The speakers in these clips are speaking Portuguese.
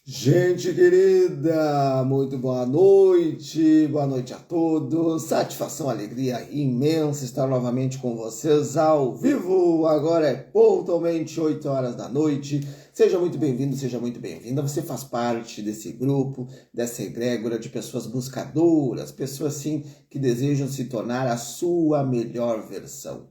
Gente querida, muito boa noite a todos. Satisfação, alegria imensa estar novamente com vocês ao vivo. Agora é pontualmente 8 horas da noite. Seja muito bem-vindo, seja muito bem-vinda. Você faz parte desse grupo, dessa egrégora de pessoas buscadoras, pessoas sim que desejam se tornar a sua melhor versão.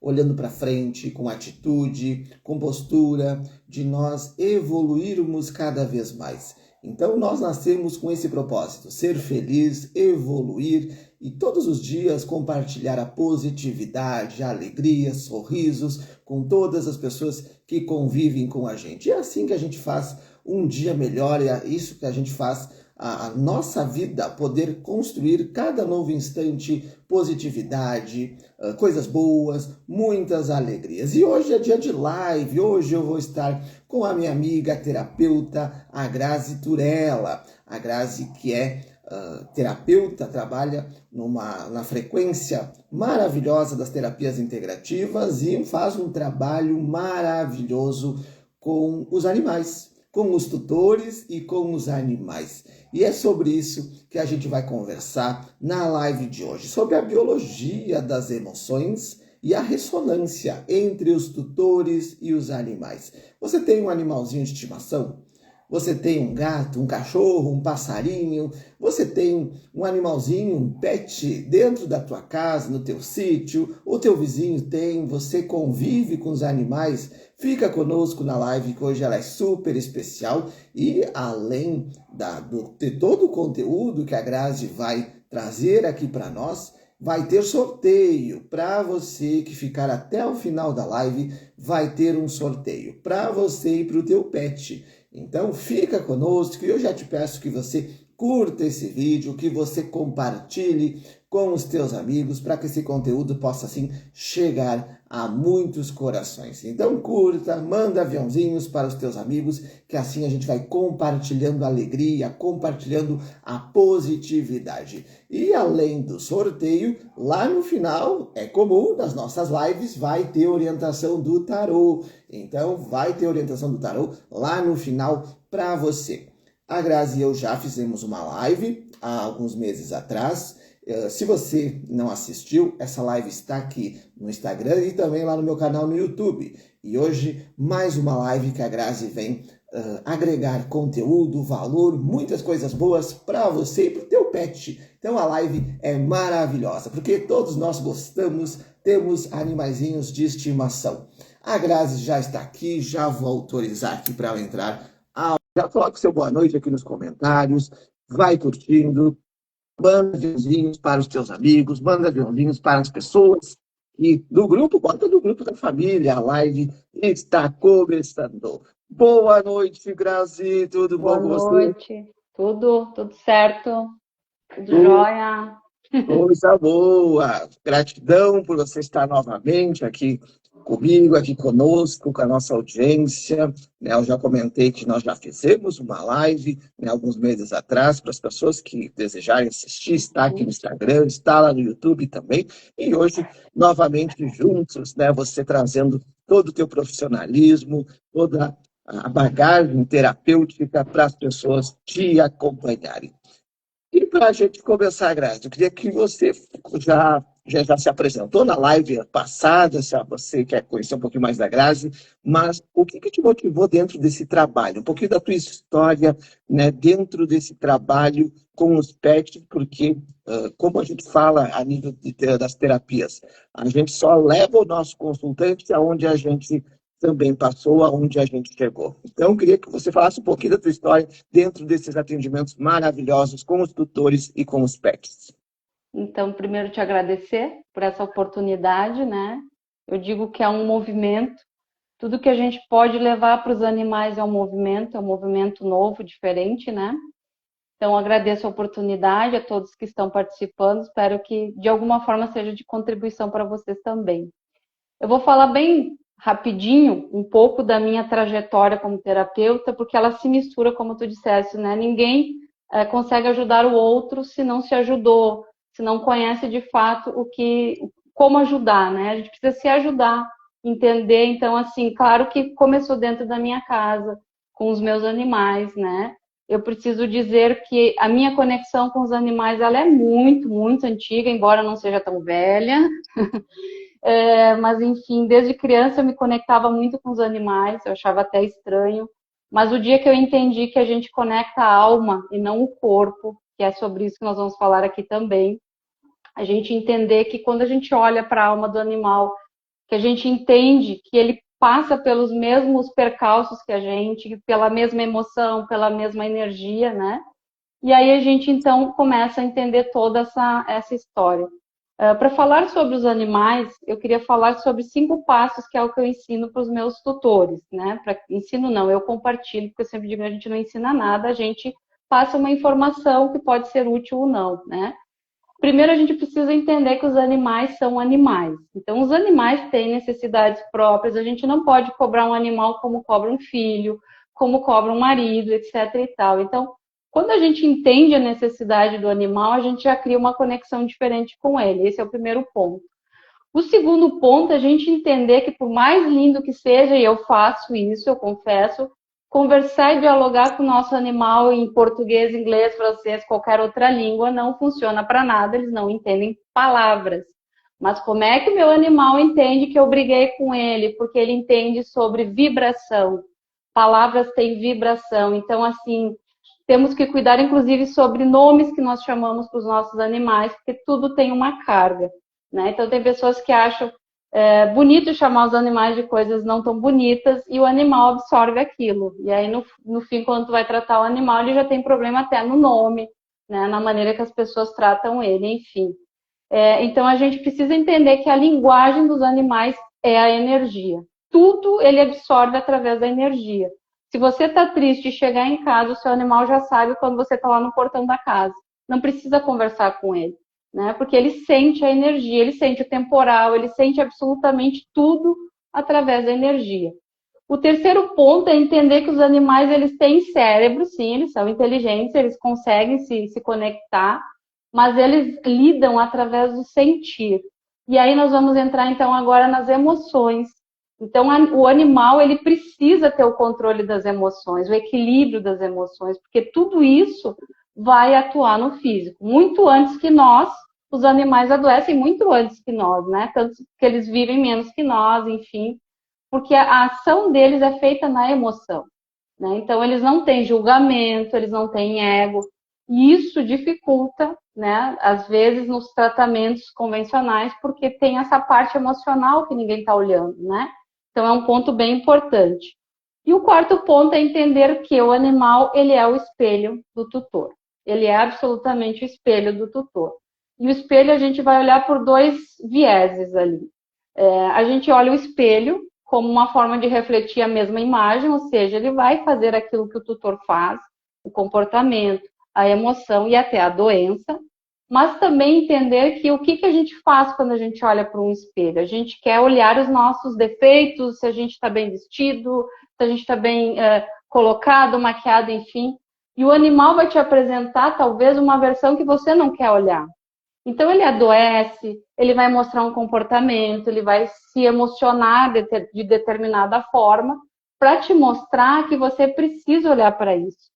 Olhando para frente, com atitude, com postura, de nós evoluirmos cada vez mais. Então, nós nascemos com esse propósito: ser feliz, evoluir e todos os dias compartilhar a positividade, a alegria, sorrisos com todas as pessoas que convivem com a gente. É assim que a gente faz um dia melhor, é isso que a gente faz a nossa vida, poder construir cada novo instante positividade, coisas boas, muitas alegrias. E hoje é dia de live, hoje eu vou estar com a minha amiga terapeuta, a Grazi Turella. A Grazi, que é terapeuta, trabalha na frequência maravilhosa das terapias integrativas e faz um trabalho maravilhoso com os animais, com os tutores e com os animais. E é sobre isso que a gente vai conversar na live de hoje, sobre a biologia das emoções e a ressonância entre os tutores e os animais. Você tem um animalzinho de estimação? Você tem um gato, um cachorro, um passarinho? Você tem um animalzinho, um pet dentro da tua casa, no teu sítio? O teu vizinho tem? Você convive com os animais? Fica conosco na live que hoje ela é super especial e além de todo o conteúdo que a Grazi vai trazer aqui para nós, vai ter sorteio para você que ficar até o final da live, vai ter um sorteio para você e para o teu pet. Então fica conosco e eu já te peço que você curta esse vídeo, que você compartilhe com os teus amigos para que esse conteúdo possa assim chegar a muitos corações. Então curta, manda aviãozinhos para os teus amigos, que assim a gente vai compartilhando a alegria, compartilhando a positividade. E além do sorteio, lá no final, é comum nas nossas lives, vai ter orientação do tarô. Então vai ter orientação do tarô lá no final para você. A Grazi e eu já fizemos uma live há alguns meses atrás. Se você não assistiu, essa live está aqui no Instagram e também lá no meu canal no YouTube. E hoje, mais uma live que a Grazi vem agregar conteúdo, valor, muitas coisas boas para você e para o teu pet. Então a live é maravilhosa, porque todos nós gostamos, temos animaizinhos de estimação. A Grazi já está aqui, já vou autorizar aqui para ela entrar. Já coloque seu boa noite aqui nos comentários, vai curtindo. Manda aviãozinhos para os teus amigos, manda aviãozinhos para as pessoas e do grupo, bota do grupo da família, a live está começando. Boa noite, Grazi, tudo Boa bom com você? noite. Tudo certo? Tudo jóia? Coisa boa! Gratidão por você estar novamente aqui comigo, aqui conosco, com a nossa audiência. Né, eu já comentei que nós já fizemos uma live, né, alguns meses atrás, para as pessoas que desejarem assistir, está aqui no Instagram, está lá no YouTube também. E hoje, novamente juntos, né, você trazendo todo o teu profissionalismo, toda a bagagem terapêutica para as pessoas te acompanharem. E para a gente começar, Grazi, eu queria que você já se apresentou na live passada, se você quer conhecer um pouquinho mais da Grazi, mas o que te motivou dentro desse trabalho? Um pouquinho da tua história, né, dentro desse trabalho com os pets, porque, como a gente fala a nível das terapias, a gente só leva o nosso consultante aonde a gente também passou, aonde a gente chegou. Então, eu queria que você falasse um pouquinho da tua história dentro desses atendimentos maravilhosos com os tutores e com os pets. Então, primeiro te agradecer por essa oportunidade, né? Eu digo que é um movimento. Tudo que a gente pode levar para os animais é um movimento novo, diferente, né? Então, agradeço a oportunidade a todos que estão participando. Espero que, de alguma forma, seja de contribuição para vocês também. Eu vou falar bem rapidinho um pouco da minha trajetória como terapeuta, porque ela se mistura, como tu disseste, né? Ninguém consegue ajudar o outro se não se ajudou, se não conhece de fato como ajudar, né? A gente precisa se ajudar, entender. Então, assim, claro que começou dentro da minha casa, com os meus animais, né? eu preciso dizer que a minha conexão com os animais ela é muito, muito antiga, embora não seja tão velha. Mas, enfim, desde criança eu me conectava muito com os animais, eu achava até estranho. Mas o dia que eu entendi que a gente conecta a alma e não o corpo, que é sobre isso que nós vamos falar aqui também, a gente entender que quando a gente olha para a alma do animal, que a gente entende que ele passa pelos mesmos percalços que a gente, pela mesma emoção, pela mesma energia, né? E aí a gente então começa a entender toda essa história. Para falar sobre os animais, eu queria falar sobre 5 passos, que é o que eu ensino para os meus tutores, né? Ensino não, eu compartilho, porque eu sempre digo que a gente não ensina nada, a gente passa uma informação que pode ser útil ou não, né? Primeiro, a gente precisa entender que os animais são animais. Então, os animais têm necessidades próprias. A gente não pode cobrar um animal como cobra um filho, como cobra um marido, etc. e tal. Então, quando a gente entende a necessidade do animal, a gente já cria uma conexão diferente com ele. Esse é o primeiro ponto. O segundo ponto é a gente entender que, por mais lindo que seja, e eu faço isso, eu confesso, conversar e dialogar com o nosso animal em português, inglês, francês, qualquer outra língua, não funciona para nada, eles não entendem palavras. Mas como é que o meu animal entende que eu briguei com ele? Porque ele entende sobre vibração. Palavras têm vibração. Então, assim, temos que cuidar, inclusive, sobre nomes que nós chamamos para os nossos animais, porque tudo tem uma carga, né? Então, tem pessoas que acham bonito chamar os animais de coisas não tão bonitas e o animal absorve aquilo. E aí, no fim, quando tu vai tratar o animal, ele já tem problema até no nome, né? Na maneira que as pessoas tratam ele, enfim. Então, a gente precisa entender que a linguagem dos animais é a energia. Tudo ele absorve através da energia. Se você está triste e chegar em casa, o seu animal já sabe quando você está lá no portão da casa. Não precisa conversar com ele, né? Porque ele sente a energia, ele sente o temporal, ele sente absolutamente tudo através da energia. O terceiro ponto é entender que os animais eles têm cérebro, sim, eles são inteligentes, eles conseguem se conectar, mas eles lidam através do sentir. E aí nós vamos entrar então agora nas emoções. Então o animal ele precisa ter o controle das emoções, o equilíbrio das emoções, porque tudo isso vai atuar no físico. Muito antes que nós, os animais adoecem muito antes que nós, né? Tanto que eles vivem menos que nós, enfim, porque a ação deles é feita na emoção, né? Então eles não têm julgamento, eles não têm ego, e isso dificulta, né, às vezes nos tratamentos convencionais, porque tem essa parte emocional que ninguém está olhando, né? Então é um ponto bem importante. E o quarto ponto é entender que o animal ele é o espelho do tutor. Ele é absolutamente o espelho do tutor. E o espelho a gente vai olhar por 2 vieses ali. A gente olha o espelho como uma forma de refletir a mesma imagem, ou seja, ele vai fazer aquilo que o tutor faz, o comportamento, a emoção e até a doença, mas também entender que o que a gente faz quando a gente olha para um espelho? A gente quer olhar os nossos defeitos, se a gente está bem vestido, se a gente está bem colocado, maquiado, enfim. E o animal vai te apresentar talvez uma versão que você não quer olhar. Então ele adoece, ele vai mostrar um comportamento, ele vai se emocionar de determinada forma para te mostrar que você precisa olhar para isso.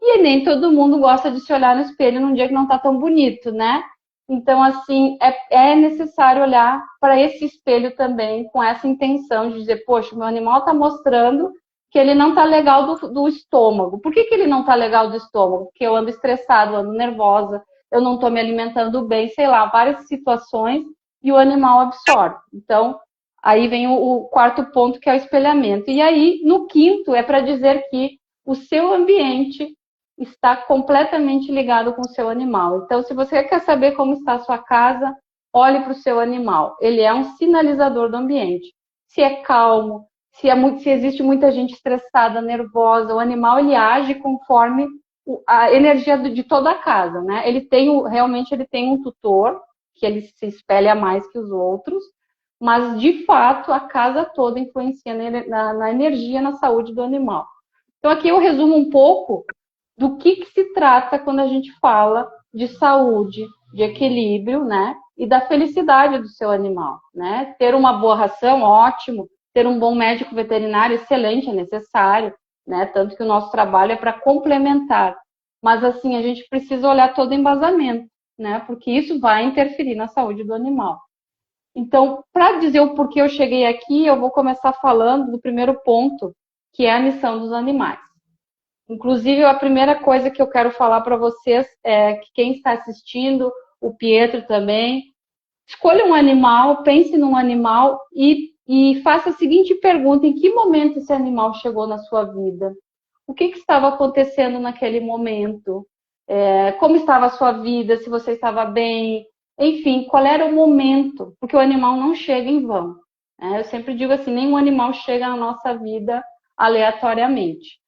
E nem todo mundo gosta de se olhar no espelho num dia que não está tão bonito, né? Então, assim, é necessário olhar para esse espelho também com essa intenção de dizer, poxa, meu animal está mostrando que ele não está legal do estômago. Por que ele não está legal do estômago? Porque eu ando estressado, ando nervosa, eu não estou me alimentando bem, sei lá, várias situações e o animal absorve. Então, aí vem o quarto ponto, que é o espelhamento. E aí, no quinto, é para dizer que o seu ambiente está completamente ligado com o seu animal. Então, se você quer saber como está a sua casa, olhe para o seu animal. Ele é um sinalizador do ambiente. Se é calmo, se existe muita gente estressada, nervosa, o animal ele age conforme a energia de toda a casa, né? Realmente ele tem um tutor, que ele se espelha mais que os outros, mas de fato a casa toda influencia na energia, na saúde do animal. Então aqui eu resumo um pouco do que se trata quando a gente fala de saúde, de equilíbrio, né? E da felicidade do seu animal, né? Ter uma boa ração, ótimo. Ter um bom médico veterinário, excelente, é necessário. né? Tanto que o nosso trabalho é para complementar. Mas, assim, a gente precisa olhar todo o embasamento, né? Porque isso vai interferir na saúde do animal. Então, para dizer o porquê eu cheguei aqui, eu vou começar falando do primeiro ponto, que é a missão dos animais. Inclusive, a primeira coisa que eu quero falar para vocês é que quem está assistindo, o Pietro também, escolha um animal, pense num animal e faça a seguinte pergunta: em que momento esse animal chegou na sua vida? O que estava acontecendo naquele momento? Como estava a sua vida? Se você estava bem? Enfim, qual era o momento? Porque o animal não chega em vão. Né? Eu sempre digo assim, nenhum animal chega na nossa vida aleatoriamente.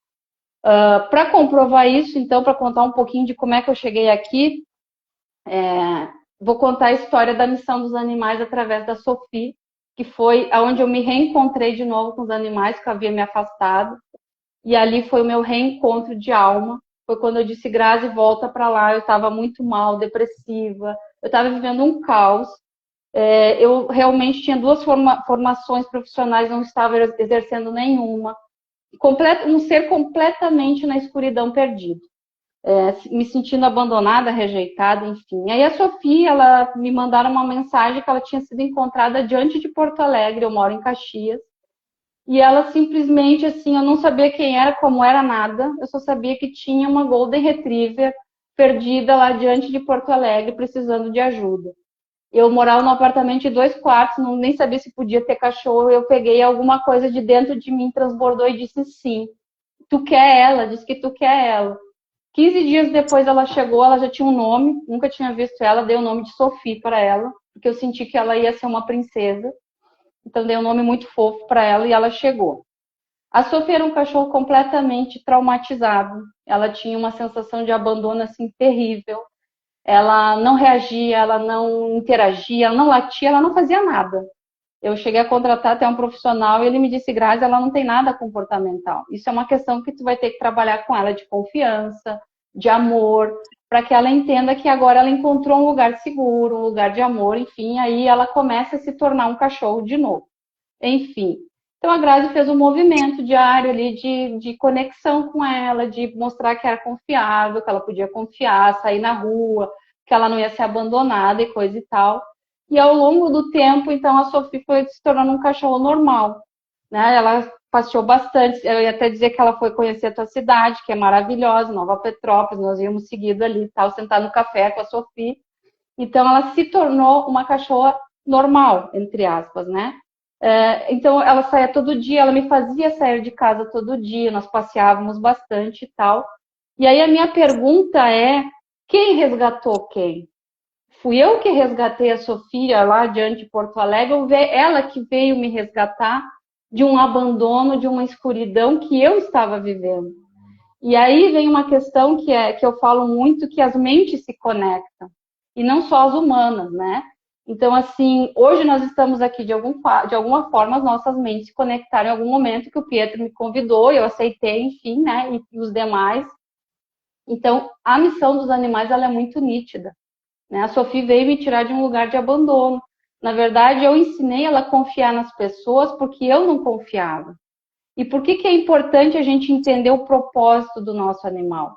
Para comprovar isso, então, para contar um pouquinho de como é que eu cheguei aqui, vou contar a história da missão dos animais através da Sophie, que foi onde eu me reencontrei de novo com os animais que eu havia me afastado. E ali foi o meu reencontro de alma. Foi quando eu disse, Grazi, volta para lá. Eu estava muito mal, depressiva. Eu estava vivendo um caos. Eu realmente tinha duas formações profissionais, não estava exercendo nenhuma. Um ser completamente na escuridão, perdido. Me sentindo abandonada, rejeitada, enfim. Aí a Sofia, ela me mandaram uma mensagem que ela tinha sido encontrada diante de Porto Alegre, eu moro em Caxias, e ela simplesmente, assim, eu não sabia quem era, como era, nada, eu só sabia que tinha uma Golden Retriever perdida lá diante de Porto Alegre, precisando de ajuda. Eu morava num apartamento de 2 quartos, nem sabia se podia ter cachorro, eu peguei alguma coisa de dentro de mim, transbordou e disse sim. Tu quer ela? Disse que tu quer ela. 15 dias depois ela chegou, ela já tinha um nome, nunca tinha visto ela, dei o nome de Sophie para ela, porque eu senti que ela ia ser uma princesa. Então dei um nome muito fofo para ela e ela chegou. A Sophie era um cachorro completamente traumatizado. Ela tinha uma sensação de abandono assim terrível. Ela não reagia, ela não interagia, ela não latia, ela não fazia nada. Eu cheguei a contratar até um profissional e ele me disse, Grazi, ela não tem nada comportamental. Isso é uma questão que tu vai ter que trabalhar com ela de confiança, de amor, para que ela entenda que agora ela encontrou um lugar seguro, um lugar de amor, enfim, aí ela começa a se tornar um cachorro de novo. Enfim. Então a Grazi fez um movimento diário ali de conexão com ela, de mostrar que era confiável, que ela podia confiar, sair na rua, que ela não ia ser abandonada e coisa e tal. E ao longo do tempo, então, a Sophie foi se tornando um cachorro normal, né? Ela passeou bastante. Eu ia até dizer que ela foi conhecer a tua cidade, que é maravilhosa, Nova Petrópolis. Nós íamos seguido ali, tal, sentar no café com a Sophie. Então, ela se tornou uma cachorra normal, entre aspas, né? Então, ela saía todo dia, ela me fazia sair de casa todo dia, nós passeávamos bastante e tal. E aí a minha pergunta é, quem resgatou quem? Fui eu que resgatei a Sofia lá diante de Porto Alegre, ou ela que veio me resgatar de um abandono, de uma escuridão que eu estava vivendo. E aí vem uma questão que eu falo muito, que as mentes se conectam, e não só as humanas, né? Então, assim, hoje nós estamos aqui de alguma forma, as nossas mentes se conectaram em algum momento que o Pietro me convidou, eu aceitei, enfim, né? E os demais. Então, a missão dos animais, ela é muito nítida. Né? A Sophie veio me tirar de um lugar de abandono. Na verdade, eu ensinei ela a confiar nas pessoas porque eu não confiava. E por que é importante a gente entender o propósito do nosso animal?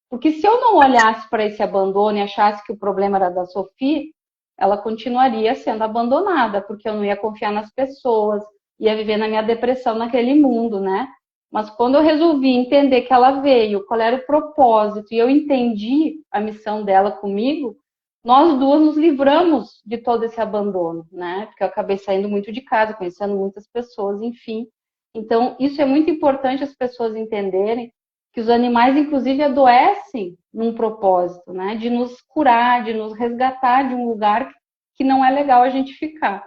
Porque se eu não olhasse para esse abandono e achasse que o problema era da Sophie, ela continuaria sendo abandonada, porque eu não ia confiar nas pessoas, ia viver na minha depressão naquele mundo, né? Mas quando eu resolvi entender que ela veio, qual era o propósito, e eu entendi a missão dela comigo, nós duas nos livramos de todo esse abandono, né? Porque eu acabei saindo muito de casa, conhecendo muitas pessoas, enfim. Então, isso é muito importante as pessoas entenderem que os animais, inclusive, adoecem num propósito, né? De nos curar, de nos resgatar de um lugar que não é legal a gente ficar.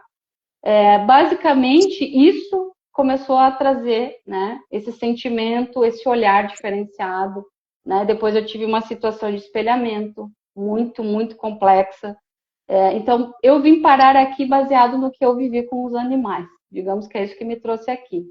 Basicamente, isso começou a trazer, né? Esse sentimento, esse olhar diferenciado, né? Depois eu tive uma situação de espelhamento muito, muito complexa. Então, eu vim parar aqui baseado no que eu vivi com os animais. Digamos que é isso que me trouxe aqui.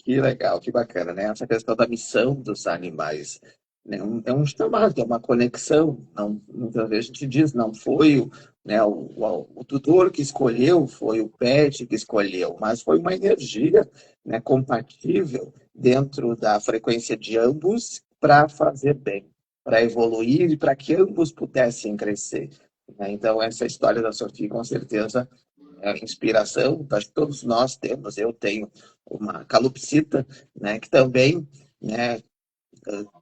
Que legal, que bacana, né? Essa questão da missão dos animais, né? É um chamado, é uma conexão. Não, muitas vezes a gente diz, não foi né? O tutor que escolheu foi o pet que escolheu, mas foi uma energia, né, compatível dentro da frequência de ambos para fazer bem, para evoluir e para que ambos pudessem crescer, né? Então, essa história da Sophie, com certeza, inspiração. Acho que todos nós temos. Eu tenho uma calopsita, né, que também, né,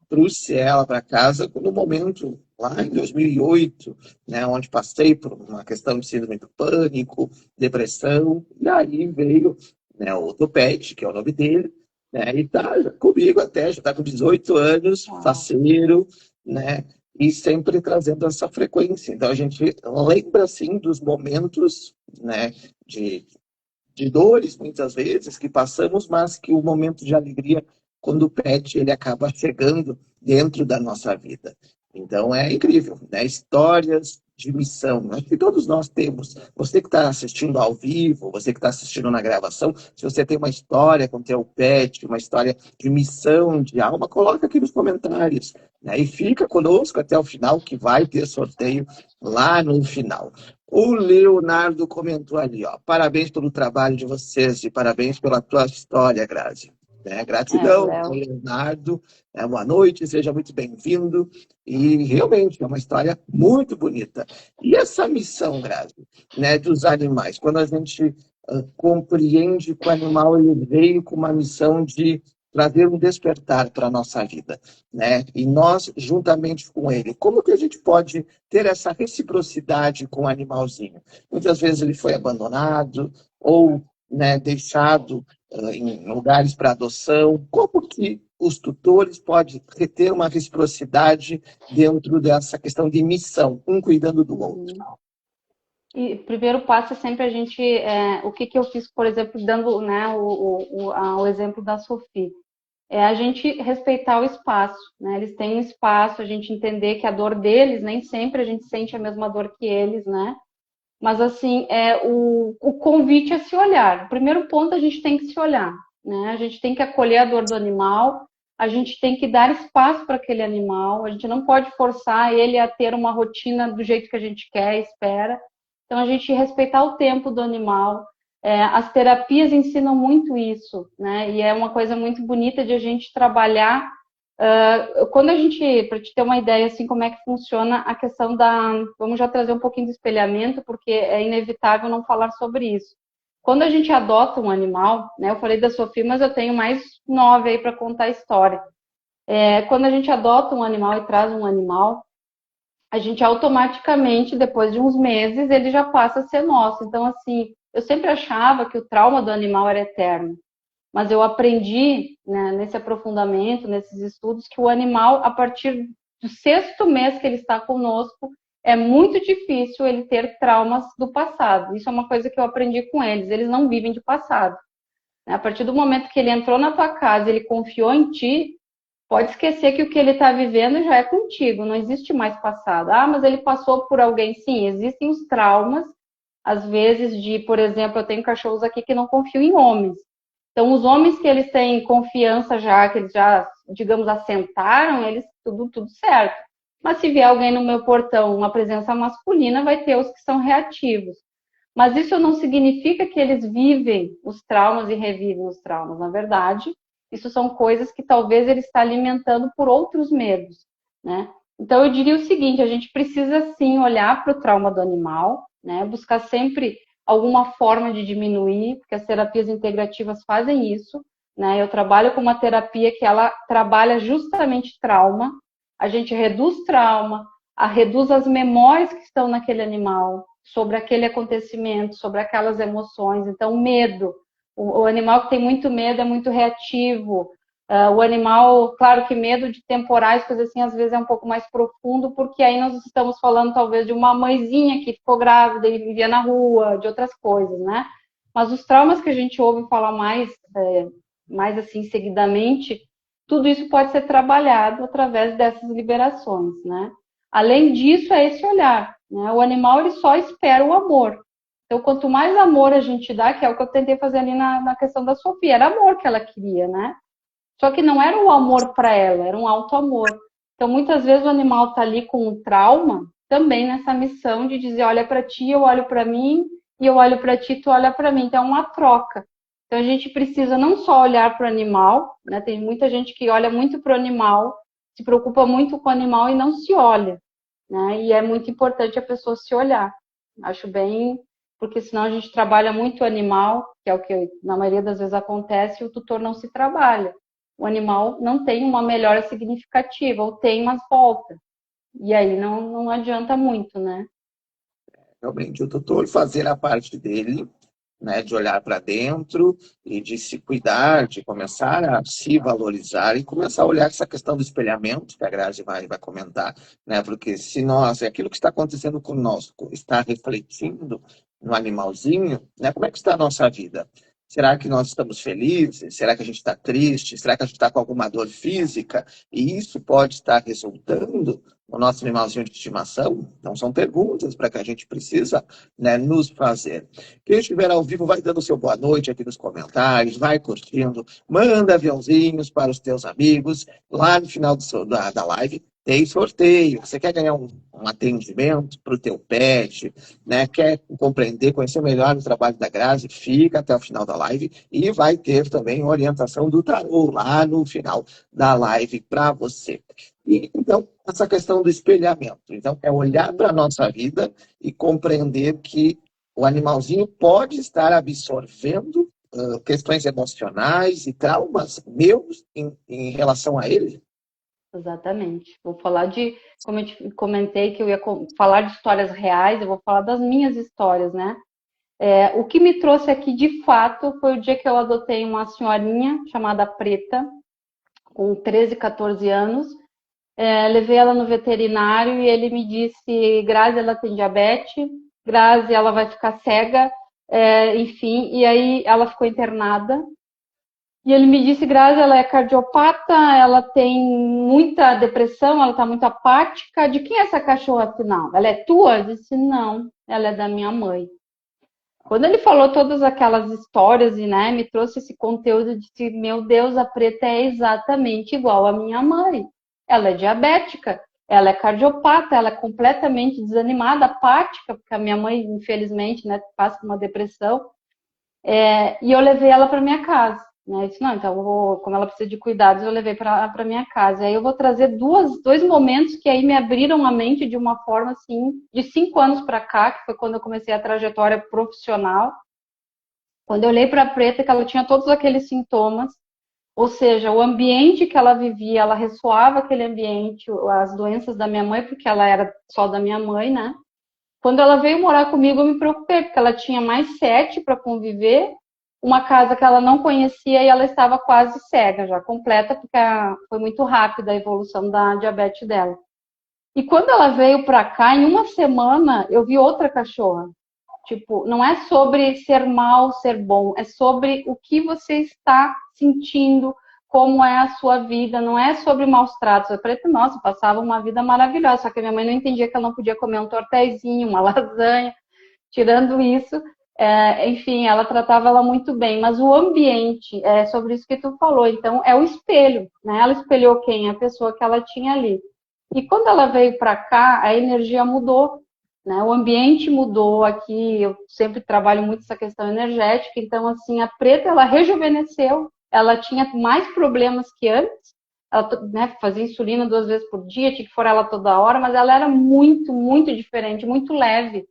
trouxe ela para casa no momento lá em 2008, né, onde passei por uma questão de síndrome do pânico, depressão, e aí veio, né, o Topete, que é o nome dele, né, e tá comigo até, já está com 18 anos, faceiro, né, e sempre trazendo essa frequência. Então a gente lembra, assim, dos momentos, né, de dores, muitas vezes, que passamos, mas que o momento de alegria, quando o pet ele acaba chegando dentro da nossa vida. Então é incrível, né? Histórias de missão, né? Que todos nós temos. Você que está assistindo ao vivo, você que está assistindo na gravação, se você tem uma história com teu pet, uma história de missão, de alma, coloca aqui nos comentários, né? E fica conosco até o final, que vai ter sorteio lá no final. O Leonardo comentou ali, ó, parabéns pelo trabalho de vocês e parabéns pela tua história, Grazi. Né? Gratidão, Leonardo. Boa noite, seja muito bem-vindo. E realmente é uma história muito bonita. E essa missão, Grazi, né, dos animais, quando a gente compreende que o animal ele veio com uma missão de trazer um despertar para a nossa vida, né? E nós, juntamente com ele, como que a gente pode ter essa reciprocidade com o animalzinho? Muitas vezes ele foi abandonado ou, né, deixado em lugares para adoção. Como que os tutores podem ter uma reciprocidade dentro dessa questão de missão, um cuidando do outro? E o primeiro passo é sempre a gente, o que eu fiz, por exemplo, dando, né, o exemplo da Sophie, é a gente respeitar o espaço, né? Eles têm um espaço, a gente entender que a dor deles, nem sempre a gente sente a mesma dor que eles, né? Mas, assim, o convite é se olhar. O primeiro ponto, a gente tem que se olhar, né? A gente tem que acolher a dor do animal, a gente tem que dar espaço para aquele animal, a gente não pode forçar ele a ter uma rotina do jeito que a gente quer, espera. Então, a gente respeitar o tempo do animal. As terapias ensinam muito isso, né? E é uma coisa muito bonita de a gente trabalhar. Quando a gente, para te ter uma ideia, assim, como é que funciona a questão da... Vamos já trazer um pouquinho do espelhamento, porque é inevitável não falar sobre isso. Quando a gente adota um animal, né? Eu falei da Sophie, mas eu tenho mais 9 aí para contar a história. Quando a gente adota um animal e traz um animal, a gente automaticamente, depois de uns meses, ele já passa a ser nosso. Então, assim, eu sempre achava que o trauma do animal era eterno. Mas eu aprendi, né, nesse aprofundamento, nesses estudos, que o animal, a partir do 6º mês que ele está conosco, é muito difícil ele ter traumas do passado. Isso é uma coisa que eu aprendi com eles. Eles não vivem de passado. A partir do momento que ele entrou na tua casa, ele confiou em ti, pode esquecer que o que ele está vivendo já é contigo, não existe mais passado. Ah, mas ele passou por alguém. Sim, existem os traumas, às vezes, de, por exemplo, eu tenho cachorros aqui que não confiam em homens. Então, os homens que eles têm confiança já, que eles já, digamos, assentaram, eles tudo certo. Mas se vier alguém no meu portão, uma presença masculina, vai ter os que são reativos. Mas isso não significa que eles vivem os traumas e revivem os traumas. Na verdade, isso são coisas que talvez ele está alimentando por outros medos, né? Então, eu diria o seguinte, a gente precisa, sim, olhar para o trauma do animal, né? Buscar sempre alguma forma de diminuir, porque as terapias integrativas fazem isso, né? Eu trabalho com uma terapia que ela trabalha justamente trauma, a gente reduz trauma, reduz as memórias que estão naquele animal, sobre aquele acontecimento, sobre aquelas emoções. Então, medo. O animal que tem muito medo é muito reativo. O animal, claro que medo de temporais, coisas assim, às vezes é um pouco mais profundo, porque aí nós estamos falando talvez de uma mãezinha que ficou grávida e vivia na rua, de outras coisas, né? Mas os traumas que a gente ouve falar mais assim, seguidamente, tudo isso pode ser trabalhado através dessas liberações, né? Além disso, é esse olhar, né? O animal, ele só espera o amor. Então, quanto mais amor a gente dá, que é o que eu tentei fazer ali na questão da Sofia, era amor que ela queria, né? Só que não era um amor para ela, era um auto-amor. Então, muitas vezes o animal está ali com um trauma, também nessa missão de dizer, olha para ti, eu olho para mim, e eu olho para ti, tu olha para mim. Então, é uma troca. Então, a gente precisa não só olhar para o animal, né? Tem muita gente que olha muito para o animal, se preocupa muito com o animal e não se olha, né? E é muito importante a pessoa se olhar. Acho bem, porque senão a gente trabalha muito o animal, que é o que na maioria das vezes acontece, e o tutor não se trabalha. O animal não tem uma melhora significativa, ou tem, mas volta. E aí não adianta muito, né? Realmente, o tutor fazer a parte dele, né, de olhar para dentro e de se cuidar, de começar a se valorizar e começar a olhar essa questão do espelhamento, que a Grazi vai comentar, né, porque se nós, aquilo que está acontecendo conosco está refletindo no animalzinho, né, como é que está a nossa vida? Será que nós estamos felizes? Será que a gente está triste? Será que a gente está com alguma dor física? E isso pode estar resultando no nosso animalzinho de estimação? Então, são perguntas para que a gente precisa, né, nos fazer. Quem estiver ao vivo, vai dando seu boa noite aqui nos comentários, vai curtindo, manda aviãozinhos para os teus amigos. Lá no final da live tem sorteio. Você quer ganhar um atendimento para o teu pet, né? Quer compreender, conhecer melhor o trabalho da Grazi, fica até o final da live e vai ter também orientação do tarô lá no final da live para você. E, então, essa questão do espelhamento. Então, é olhar para a nossa vida e compreender que o animalzinho pode estar absorvendo questões emocionais e traumas meus em relação a ele. Exatamente. Vou falar como eu te comentei que eu ia falar de histórias reais, eu vou falar das minhas histórias, né? O que me trouxe aqui, de fato, foi o dia que eu adotei uma senhorinha chamada Preta, com 13, 14 anos. Levei ela no veterinário e ele me disse, Grazi, ela tem diabetes, Grazi, ela vai ficar cega, enfim, e aí ela ficou internada. E ele me disse, Grazi, ela é cardiopata, ela tem muita depressão, ela está muito apática. De quem é essa cachorra, afinal? Ela é tua? Eu disse, não, ela é da minha mãe. Quando ele falou todas aquelas histórias e, né, me trouxe esse conteúdo, eu disse, meu Deus, a Preta é exatamente igual à minha mãe. Ela é diabética, ela é cardiopata, ela é completamente desanimada, apática, porque a minha mãe, infelizmente, né, passa por uma depressão. E eu levei ela para minha casa. Né? Eu disse, não, então, como ela precisa de cuidados, eu levei para minha casa. Aí eu vou trazer dois momentos que aí me abriram a mente de uma forma, assim, de 5 anos para cá, que foi quando eu comecei a trajetória profissional. Quando eu olhei para a Preta, que ela tinha todos aqueles sintomas, ou seja, o ambiente que ela vivia, ela ressoava aquele ambiente, as doenças da minha mãe, porque ela era só da minha mãe, né? Quando ela veio morar comigo, eu me preocupei, porque ela tinha mais 7 para conviver, uma casa que ela não conhecia e ela estava quase cega, já completa, porque foi muito rápida a evolução da diabetes dela. E quando ela veio para cá, em uma semana, eu vi outra cachorra. Tipo, não é sobre ser mal, ser bom, é sobre o que você está sentindo, como é a sua vida, não é sobre maus tratos. A Preta, nossa, passava uma vida maravilhosa, só que a minha mãe não entendia que ela não podia comer um tortezinho, uma lasanha. Tirando isso, enfim, ela tratava ela muito bem, mas o ambiente, é sobre isso que tu falou, então é o espelho, né? Ela espelhou quem? A pessoa que ela tinha ali. E quando ela veio para cá, a energia mudou, né? O ambiente mudou aqui, eu sempre trabalho muito essa questão energética, então assim, a Preta, ela rejuvenesceu, ela tinha mais problemas que antes, ela, né, fazia insulina 2 vezes por dia, tinha que furar ela toda hora, mas ela era muito, muito diferente, muito leve.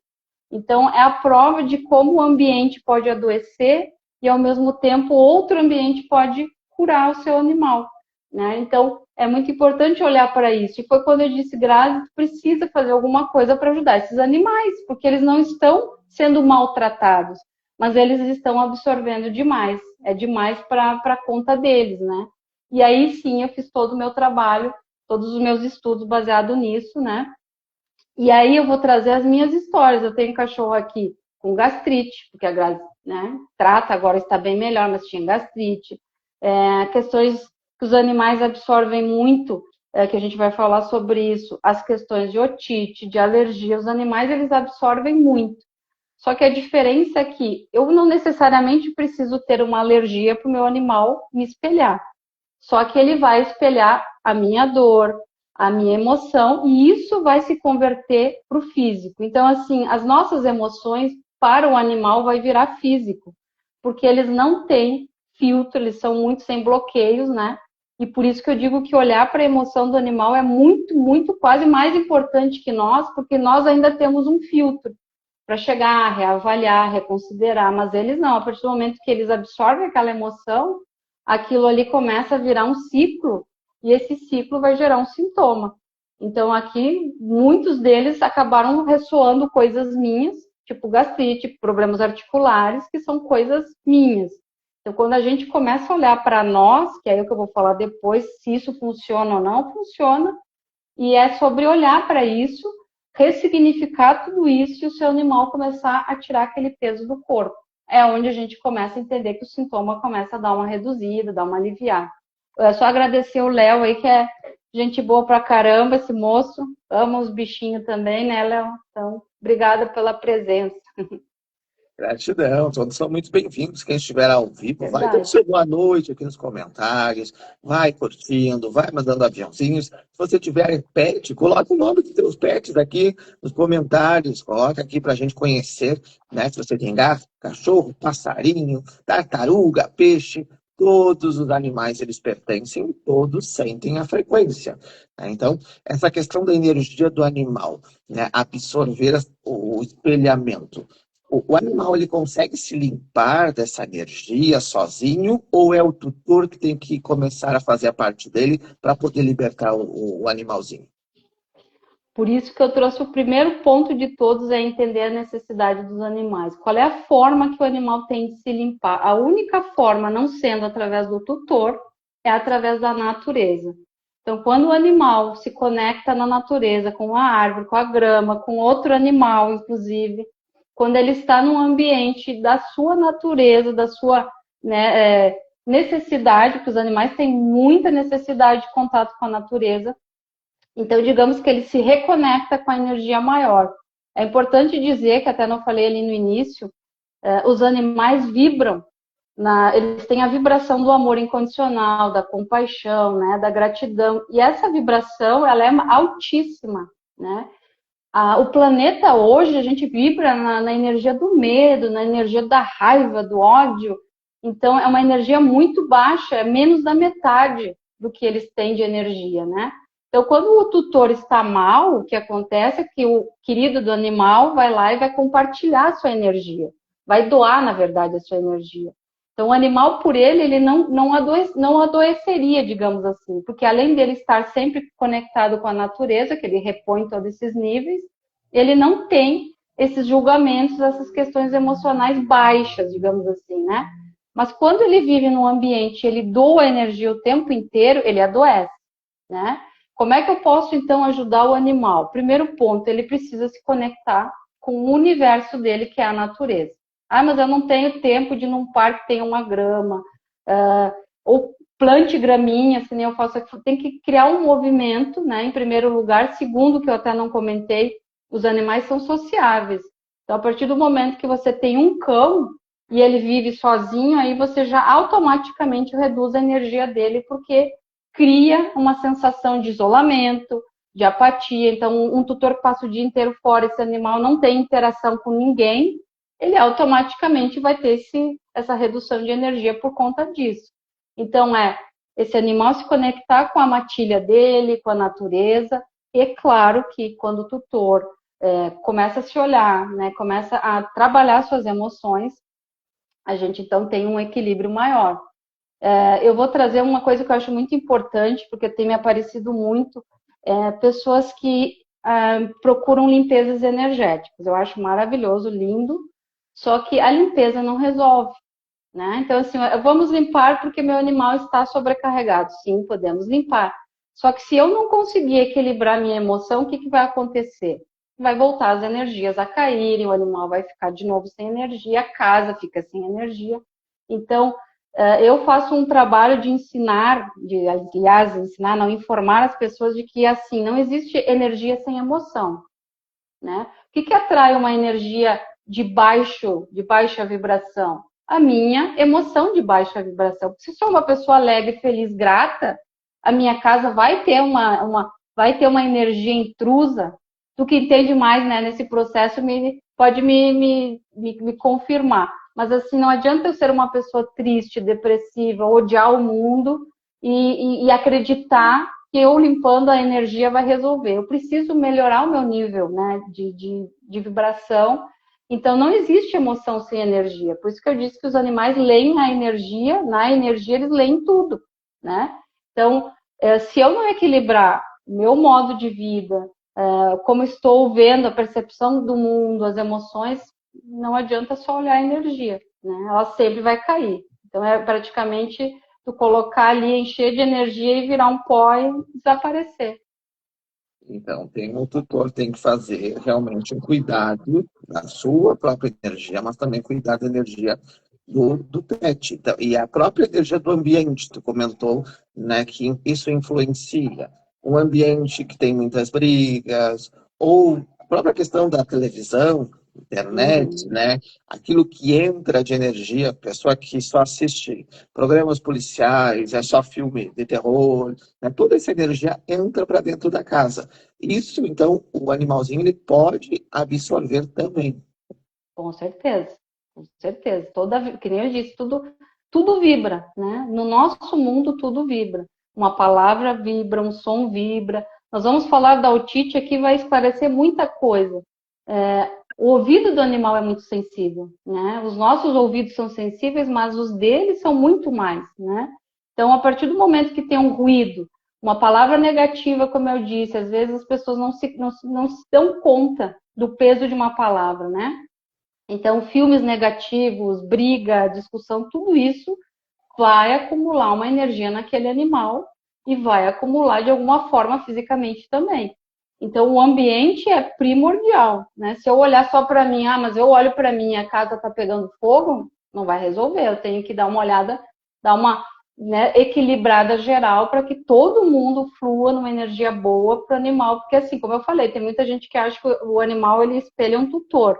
Então, é a prova de como o ambiente pode adoecer e, ao mesmo tempo, outro ambiente pode curar o seu animal, né? Então, é muito importante olhar para isso. E foi quando eu disse, Grazi, precisa fazer alguma coisa para ajudar esses animais, porque eles não estão sendo maltratados, mas eles estão absorvendo demais. É demais para a conta deles, né? E aí, sim, eu fiz todo o meu trabalho, todos os meus estudos baseados nisso, né? E aí eu vou trazer as minhas histórias. Eu tenho cachorro aqui com gastrite, porque a Grazi, né, trata, agora está bem melhor, mas tinha gastrite. Questões que os animais absorvem muito, que a gente vai falar sobre isso. As questões de otite, de alergia. Os animais, eles absorvem muito. Só que a diferença é que eu não necessariamente preciso ter uma alergia para o meu animal me espelhar. Só que ele vai espelhar a minha dor, a minha emoção, e isso vai se converter para o físico. Então, assim, as nossas emoções para o animal vai virar físico, porque eles não têm filtro, eles são muito sem bloqueios, né? E por isso que eu digo que olhar para a emoção do animal é muito, muito, quase mais importante que nós, porque nós ainda temos um filtro para chegar, reavaliar, reconsiderar, mas eles não. A partir do momento que eles absorvem aquela emoção, aquilo ali começa a virar um ciclo, e esse ciclo vai gerar um sintoma. Então, aqui, muitos deles acabaram ressoando coisas minhas, tipo gastrite, problemas articulares, que são coisas minhas. Então, quando a gente começa a olhar para nós, que é o que eu vou falar depois, se isso funciona ou não, funciona, e é sobre olhar para isso, ressignificar tudo isso e o seu animal começar a tirar aquele peso do corpo. É onde a gente começa a entender que o sintoma começa a dar uma reduzida, dar uma aliviada. É só agradecer o Léo aí, que é gente boa pra caramba, esse moço. Ama os bichinhos também, né, Léo? Então, obrigada pela presença. Gratidão, todos são muito bem-vindos. Quem estiver ao vivo, vai dando Verdade. seu boa noite aqui nos comentários, vai curtindo, vai mandando aviãozinhos. Se você tiver pet, coloca o nome dos seus pets aqui nos comentários, coloca aqui para a gente conhecer, né? Se você tem gato, cachorro, passarinho, tartaruga, peixe, todos os animais eles pertencem, todos sentem a frequência, né? Então, essa questão da energia do animal, né? Absorver o espelhamento. O animal ele consegue se limpar dessa energia sozinho ou é o tutor que tem que começar a fazer a parte dele para poder libertar o animalzinho? Por isso que eu trouxe o primeiro ponto de todos, é entender a necessidade dos animais. Qual é a forma que o animal tem de se limpar? A única forma, não sendo através do tutor, é através da natureza. Então, quando o animal se conecta na natureza, com a árvore, com a grama, com outro animal, inclusive, quando ele está num ambiente da sua natureza, da sua, né, necessidade, porque os animais têm muita necessidade de contato com a natureza, então, digamos que ele se reconecta com a energia maior. É importante dizer, que até não falei ali no início, os animais vibram, eles têm a vibração do amor incondicional, da compaixão, né, da gratidão. E essa vibração, ela é altíssima, né? O planeta hoje, a gente vibra na energia do medo, na energia da raiva, do ódio. Então, é uma energia muito baixa, é menos da metade do que eles têm de energia, né? Então, quando o tutor está mal, o que acontece é que o querido do animal vai lá e vai compartilhar a sua energia. Vai doar, na verdade, a sua energia. Então, o animal, por ele não adoeceria, digamos assim, porque além dele estar sempre conectado com a natureza, que ele repõe todos esses níveis, ele não tem esses julgamentos, essas questões emocionais baixas, digamos assim, né? Mas quando ele vive num ambiente, ele doa energia o tempo inteiro, ele adoece, né? Como é que eu posso, então, ajudar o animal? Primeiro ponto, ele precisa se conectar com o universo dele, que é a natureza. Ah, mas eu não tenho tempo de ir num parque que tenha uma grama, ou plante graminha, se nem eu faço aqui. Tem que criar um movimento, né, em primeiro lugar. Segundo, que eu até não comentei, os animais são sociáveis. Então, a partir do momento que você tem um cão e ele vive sozinho, aí você já automaticamente reduz a energia dele, porque cria uma sensação de isolamento, de apatia. Então, um tutor que passa o dia inteiro fora, esse animal não tem interação com ninguém, ele automaticamente vai ter essa redução de energia por conta disso. Então, esse animal se conectar com a matilha dele, com a natureza. E é claro que quando o tutor começa a se olhar, né, começa a trabalhar suas emoções, a gente então tem um equilíbrio maior. Eu vou trazer uma coisa que eu acho muito importante, porque tem me aparecido muito, pessoas que procuram limpezas energéticas. Eu acho maravilhoso, lindo, só que a limpeza não resolve, né? Então, assim, vamos limpar porque meu animal está sobrecarregado. Sim, podemos limpar. Só que se eu não conseguir equilibrar minha emoção, o que vai acontecer? Vai voltar as energias a caírem, o animal vai ficar de novo sem energia, a casa fica sem energia. Então, eu faço um trabalho de ensinar, aliás, ensinar, não, informar as pessoas de que, assim, não existe energia sem emoção, né? O que atrai uma energia de baixa vibração? A minha emoção de baixa vibração. Se sou uma pessoa alegre, feliz, grata, a minha casa vai ter vai ter uma energia intrusa. Tu que entende mais, né, nesse processo, pode me confirmar. Mas assim, não adianta eu ser uma pessoa triste, depressiva, odiar o mundo e acreditar que eu limpando a energia vai resolver. Eu preciso melhorar o meu nível, né, de vibração. Então, não existe emoção sem energia. Por isso que eu disse que os animais leem a energia, na energia eles leem tudo, né? Então, se eu não equilibrar o meu modo de vida, como estou vendo a percepção do mundo, as emoções, não adianta só olhar a energia, né? Ela sempre vai cair. Então, é praticamente tu colocar ali, encher de energia e virar um pó e desaparecer. Então, o tutor tem que fazer realmente um cuidado da sua própria energia, mas também cuidar da energia do pet. Então, e a própria energia do ambiente, tu comentou, né, que isso influencia. Um ambiente que tem muitas brigas, ou a própria questão da televisão, internet, Uhum. né, aquilo que entra de energia, a pessoa que só assiste programas policiais, é só filme de terror, né, toda essa energia entra para dentro da casa. Isso, então, o animalzinho ele pode absorver também. Com certeza, com certeza. Que nem eu disse, tudo vibra, né? No nosso mundo tudo vibra. Uma palavra vibra, um som vibra. Nós vamos falar da otite aqui, vai esclarecer muita coisa. O ouvido do animal é muito sensível, né? Os nossos ouvidos são sensíveis, mas os deles são muito mais, né? Então, a partir do momento que tem um ruído, uma palavra negativa, como eu disse, às vezes as pessoas não se dão conta do peso de uma palavra, né? Então, filmes negativos, briga, discussão, tudo isso vai acumular uma energia naquele animal e vai acumular de alguma forma fisicamente também. Então, o ambiente é primordial, né? Se eu olhar só para mim, mas eu olho para mim e a casa está pegando fogo, não vai resolver. Eu tenho que dar uma olhada, dar uma, né, equilibrada geral para que todo mundo flua numa energia boa para o animal, porque assim, como eu falei, tem muita gente que acha que o animal ele espelha um tutor.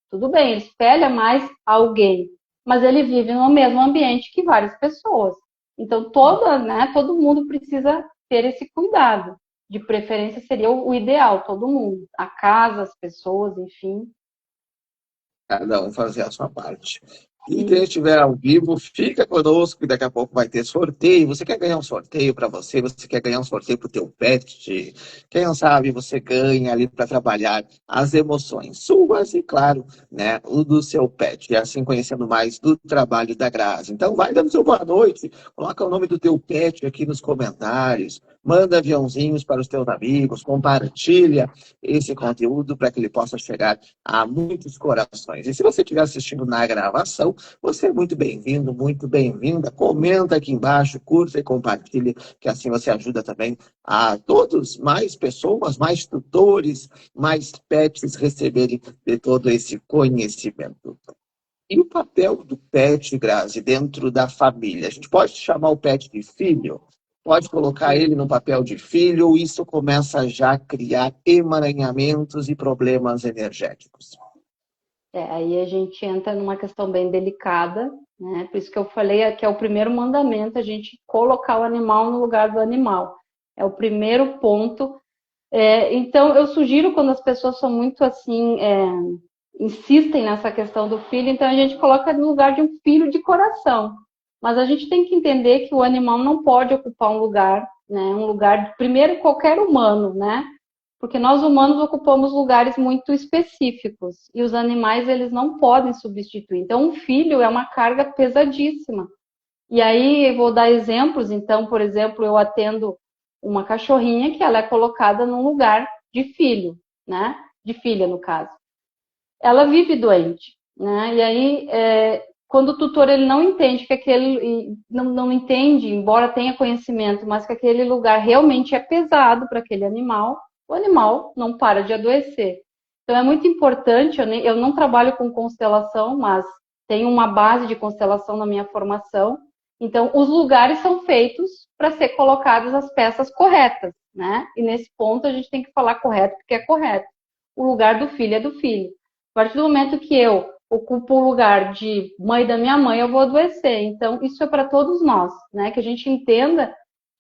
Tudo bem, ele espelha mais alguém, mas ele vive no mesmo ambiente que várias pessoas. Então, todo mundo precisa ter esse cuidado. De preferência seria o ideal, todo mundo. A casa, as pessoas, enfim. Cada um fazer a sua parte. E quem E estiver ao vivo, fica conosco, que daqui a pouco vai ter sorteio. Você quer ganhar um sorteio para você? Você quer ganhar um sorteio para o teu pet? Quem não sabe, você ganha ali para trabalhar as emoções suas e, claro, né, o do seu pet. E assim conhecendo mais do trabalho da Grazi. Então, vai dando seu boa noite, coloca o nome do teu pet aqui nos comentários, manda aviãozinhos para os teus amigos, compartilha esse conteúdo para que ele possa chegar a muitos corações. E se você estiver assistindo na gravação, você é muito bem-vindo, muito bem-vinda. Comenta aqui embaixo, curta e compartilhe, que assim você ajuda também a todos, mais pessoas, mais tutores, mais pets receberem de todo esse conhecimento. E o papel do pet, Grazi, dentro da família? A gente pode chamar o pet de filho? Pode colocar ele no papel de filho ou isso começa já a criar emaranhamentos e problemas energéticos? aí a gente entra numa questão bem delicada, né? Por isso que eu falei que é o primeiro mandamento, a gente colocar o animal no lugar do animal. É o primeiro ponto. Então, eu sugiro quando as pessoas são muito assim, insistem nessa questão do filho, então a gente coloca no lugar de um filho de coração. Mas a gente tem que entender que o animal não pode ocupar um lugar, né? Um lugar, primeiro, qualquer humano, né? Porque nós humanos ocupamos lugares muito específicos e os animais eles não podem substituir. Então, um filho é uma carga pesadíssima. E aí, eu vou dar exemplos. Então, por exemplo, eu atendo uma cachorrinha que ela é colocada num lugar de filho, né? De filha, no caso. Ela vive doente, né? E aí, quando o tutor ele não entende que aquele não entende, embora tenha conhecimento, mas que aquele lugar realmente é pesado para aquele animal, o animal não para de adoecer. Então é muito importante. Eu não trabalho com constelação, mas tenho uma base de constelação na minha formação. Então os lugares são feitos para ser colocadas as peças corretas, né? E nesse ponto a gente tem que falar correto porque é correto. O lugar do filho é do filho. A partir do momento que eu ocupo o lugar de mãe da minha mãe, eu vou adoecer. Então, isso é para todos nós, né? Que a gente entenda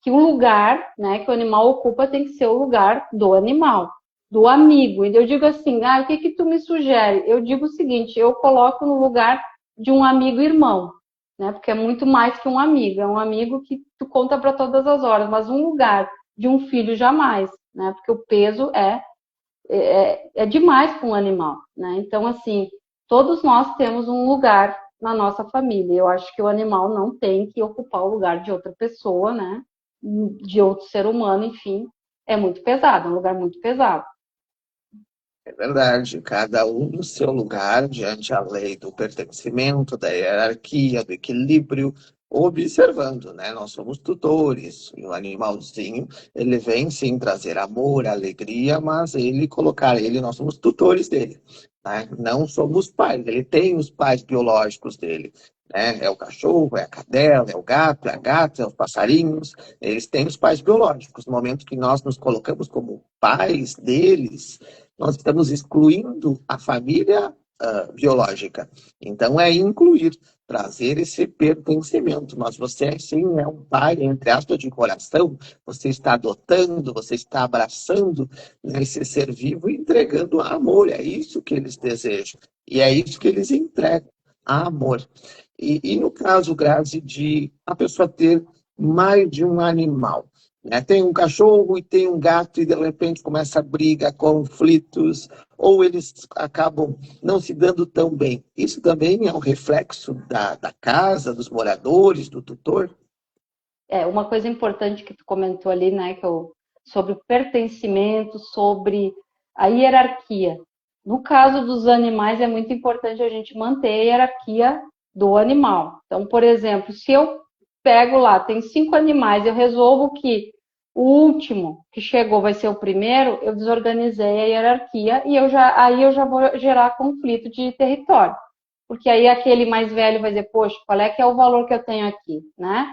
que o lugar, né, que o animal ocupa tem que ser o lugar do animal, do amigo. E eu digo assim, o que tu me sugere? Eu digo o seguinte, eu coloco no lugar de um amigo irmão, né, porque é muito mais que um amigo, é um amigo que tu conta para todas as horas, mas um lugar de um filho jamais, né, porque o peso é demais para um animal, né? Então, assim, todos nós temos um lugar na nossa família. Eu acho que o animal não tem que ocupar o lugar de outra pessoa, né? De outro ser humano, enfim. É muito pesado, é um lugar muito pesado. É verdade, cada um no seu lugar, diante da lei do pertencimento, da hierarquia, do equilíbrio, observando, né? Nós somos tutores, e o animalzinho, ele vem sim trazer amor, alegria, mas nós somos tutores dele, né? Não somos pais, ele tem os pais biológicos dele, né? É o cachorro, é a cadela, é o gato, é a gata, é os passarinhos, eles têm os pais biológicos. No momento que nós nos colocamos como pais deles, nós estamos excluindo a família biológica. Então, é incluir, trazer esse pertencimento. Mas você, sim, é um pai, entre aspas, de coração, você está adotando, você está abraçando, né, esse ser vivo e entregando amor. É isso que eles desejam. E é isso que eles entregam, amor. E no caso, Grazi, de a pessoa ter mais de um animal, né? Tem um cachorro e tem um gato e de repente começa a briga, conflitos, ou eles acabam não se dando tão bem. Isso também é um reflexo da casa, dos moradores, do tutor? Uma coisa importante que tu comentou ali, né, sobre o pertencimento, sobre a hierarquia. No caso dos animais, é muito importante a gente manter a hierarquia do animal. Então, por exemplo, se eu pego lá, tem 5 animais, eu resolvo que o último que chegou vai ser o primeiro, eu desorganizei a hierarquia e aí eu já vou gerar conflito de território. Porque aí aquele mais velho vai dizer, poxa, qual é que é o valor que eu tenho aqui, né?